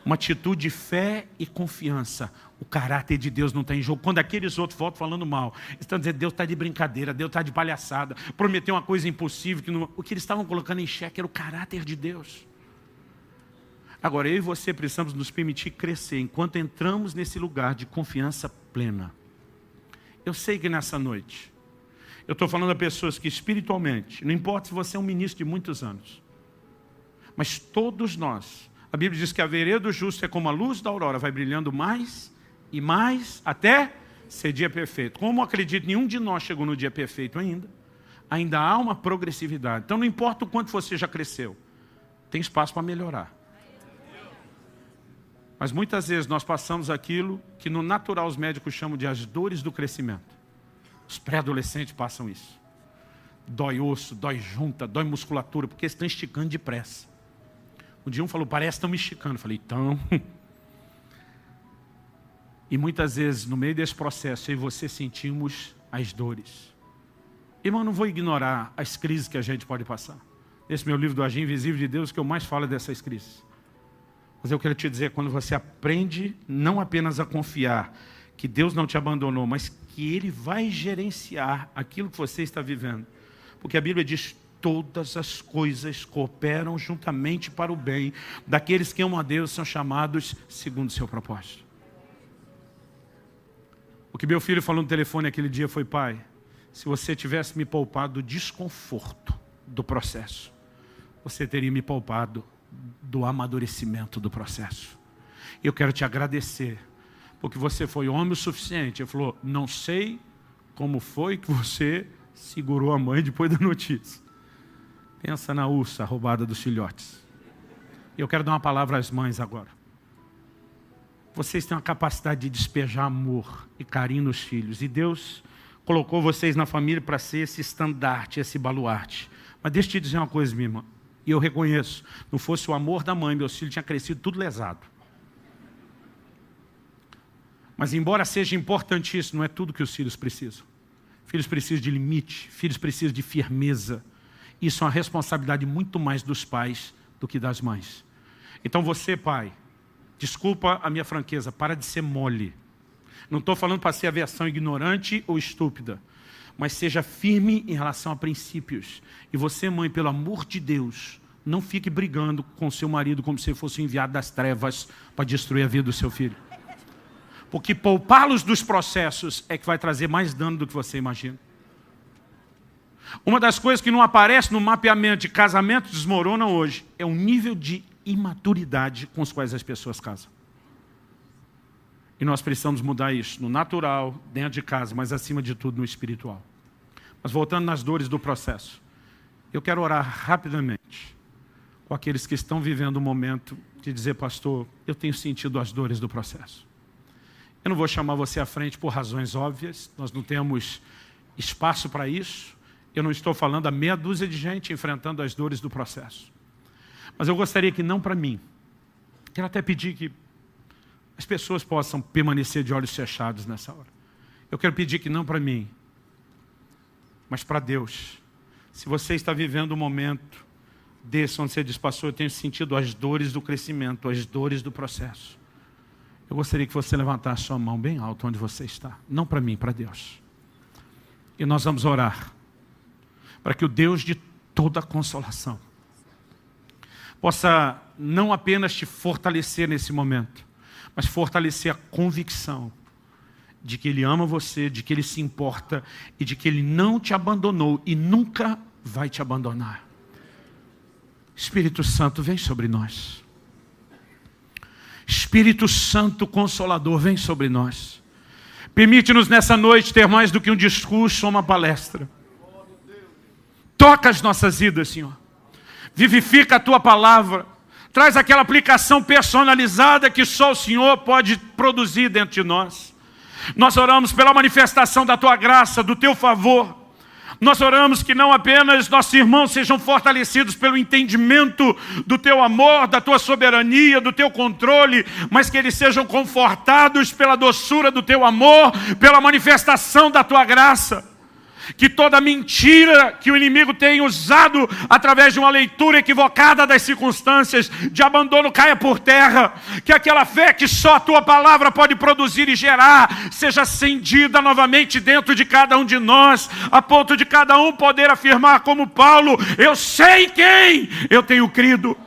Uma atitude de fé e confiança. O caráter de Deus não está em jogo. Quando aqueles outros voltam falando mal, estão dizendo, Deus está de brincadeira, Deus está de palhaçada, prometeu uma coisa impossível. Que não... O que eles estavam colocando em xeque era o caráter de Deus. Agora, eu e você precisamos nos permitir crescer enquanto entramos nesse lugar de confiança plena. Eu sei que nessa noite, Eu estou falando a pessoas que espiritualmente, não importa se você é um ministro de muitos anos, mas todos nós, a Bíblia diz que a vereda do justo é como a luz da aurora, vai brilhando mais e mais até ser dia perfeito. Como eu acredito, nenhum de nós chegou no dia perfeito ainda há uma progressividade. Então não importa o quanto você já cresceu, tem espaço para melhorar. Mas muitas vezes nós passamos aquilo que no natural os médicos chamam de as dores do crescimento. Os pré-adolescentes passam isso. Dói osso, dói junta, dói musculatura, porque eles estão esticando depressa. Um dia um falou, parece que estão me esticando. Eu falei, então... E muitas vezes, no meio desse processo, eu e você sentimos as dores. Irmão, não vou ignorar as crises que a gente pode passar. Esse meu livro do Agir Invisível de Deus, que eu mais falo dessas crises. Mas eu quero te dizer, quando você aprende não apenas a confiar que Deus não te abandonou, mas que Ele vai gerenciar aquilo que você está vivendo. Porque a Bíblia diz, todas as coisas cooperam juntamente para o bem daqueles que amam a Deus, são chamados segundo o seu propósito. O que meu filho falou no telefone aquele dia foi, pai, se você tivesse me poupado do desconforto do processo, você teria me poupado do amadurecimento do processo. Eu quero te agradecer, porque você foi homem o suficiente. Ele falou, não sei como foi que você segurou a mãe depois da notícia. Pensa na ursa roubada dos filhotes. Eu quero dar uma palavra às mães agora. Vocês têm uma capacidade de despejar amor e carinho nos filhos. E Deus colocou vocês na família para ser esse estandarte, esse baluarte. Mas deixa eu te dizer uma coisa, minha irmã. E eu reconheço, não fosse o amor da mãe, meus filhos tinham crescido tudo lesado. Mas embora seja importantíssimo, não é tudo que os filhos precisam. Filhos precisam de limite, filhos precisam de firmeza. Isso é uma responsabilidade muito mais dos pais do que das mães. Então você, pai, desculpa a minha franqueza, para de ser mole. Não estou falando para ser a versão ignorante ou estúpida, mas seja firme em relação a princípios. E você, mãe, pelo amor de Deus, não fique brigando com seu marido como se fosse enviado das trevas para destruir a vida do seu filho. Porque poupá-los dos processos é que vai trazer mais dano do que você imagina. Uma das coisas que não aparece no mapeamento de casamento desmorona hoje é o nível de imaturidade com os quais as pessoas casam. E nós precisamos mudar isso no natural, dentro de casa, mas acima de tudo no espiritual. Mas voltando nas dores do processo, eu quero orar rapidamente com aqueles que estão vivendo um momento de dizer, pastor, eu tenho sentido as dores do processo. Eu não vou chamar você à frente por razões óbvias, nós não temos espaço para isso. Eu não estou falando a meia dúzia de gente enfrentando as dores do processo. Mas eu gostaria que não para mim. Quero até pedir que as pessoas possam permanecer de olhos fechados nessa hora. Eu quero pedir que não para mim, mas para Deus. Se você está vivendo um momento desse onde você diz, pastor, eu tenho sentido as dores do crescimento, as dores do processo. Eu gostaria que você levantasse sua mão bem alto onde você está. Não para mim, para Deus. E nós vamos orar para que o Deus de toda consolação possa não apenas te fortalecer nesse momento, mas fortalecer a convicção de que Ele ama você, de que Ele se importa e de que Ele não te abandonou e nunca vai te abandonar. Espírito Santo, vem sobre nós. Espírito Santo Consolador, vem sobre nós. Permite-nos nessa noite ter mais do que um discurso ou uma palestra. Toca as nossas vidas, Senhor. Vivifica a Tua palavra. Traz aquela aplicação personalizada que só o Senhor pode produzir dentro de nós. Nós oramos pela manifestação da Tua graça, do Teu favor. Nós oramos que não apenas nossos irmãos sejam fortalecidos pelo entendimento do Teu amor, da Tua soberania, do Teu controle, mas que eles sejam confortados pela doçura do Teu amor, pela manifestação da Tua graça. Que toda mentira que o inimigo tem usado através de uma leitura equivocada das circunstâncias de abandono caia por terra. Que aquela fé que só a Tua palavra pode produzir e gerar seja acendida novamente dentro de cada um de nós, a ponto de cada um poder afirmar como Paulo, eu sei quem eu tenho crido.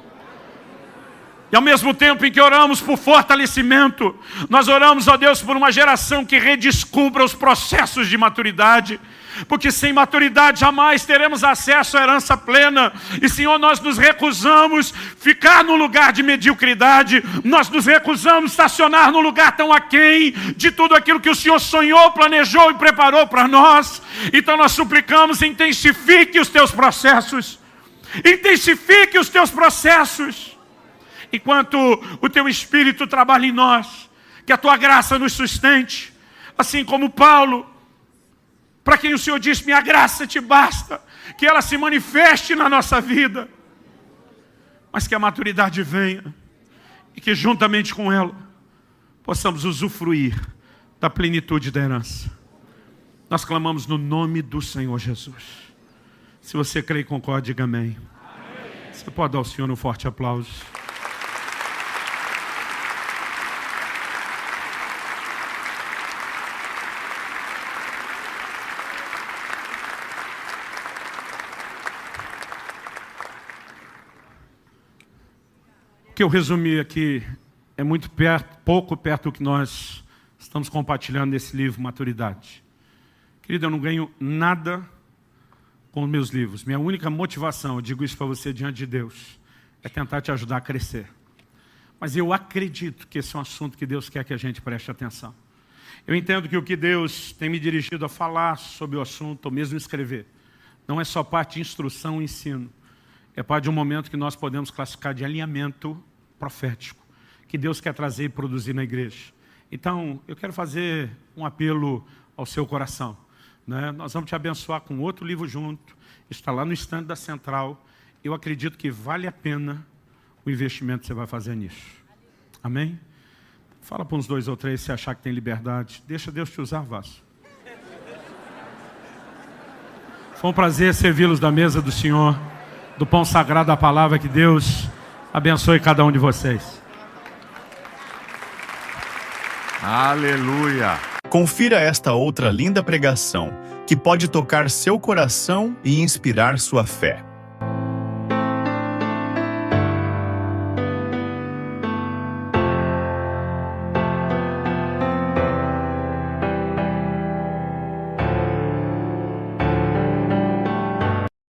E ao mesmo tempo em que oramos por fortalecimento, nós oramos, ó Deus, por uma geração que redescubra os processos de maturidade, porque sem maturidade jamais teremos acesso à herança plena. E, Senhor, nós nos recusamos ficar num lugar de mediocridade, nós nos recusamos estacionar num lugar tão aquém de tudo aquilo que o Senhor sonhou, planejou e preparou para nós. Então nós suplicamos, intensifique os teus processos, intensifique os teus processos, enquanto o teu Espírito trabalha em nós, que a tua graça nos sustente, assim como Paulo, para quem o Senhor disse, minha graça te basta, que ela se manifeste na nossa vida, mas que a maturidade venha, e que juntamente com ela, possamos usufruir da plenitude da herança. Nós clamamos no nome do Senhor Jesus. Se você crê e concorda, diga amém. Amém. Você pode dar ao Senhor um forte aplauso. O que eu resumi aqui é muito pouco perto do que nós estamos compartilhando nesse livro, Maturidade. Querido, eu não ganho nada com os meus livros. Minha única motivação, eu digo isso para você diante de Deus, é tentar te ajudar a crescer. Mas eu acredito que esse é um assunto que Deus quer que a gente preste atenção. Eu entendo que o que Deus tem me dirigido a falar sobre o assunto, ou mesmo escrever, não é só parte de instrução e ensino. É parte de um momento que nós podemos classificar de alinhamento profético, que Deus quer trazer e produzir na igreja. Então, eu quero fazer um apelo ao seu coração, né? Nós vamos te abençoar com outro livro junto, está lá no estande da Central. Eu acredito que vale a pena o investimento que você vai fazer nisso. Amém? Fala para uns 2 ou 3 se achar que tem liberdade. Deixa Deus te usar, Vaso. Foi um prazer servi-los da mesa do Senhor, do pão sagrado da palavra. Que Deus abençoe cada um de vocês. Aleluia! Confira esta outra linda pregação, que pode tocar seu coração e inspirar sua fé.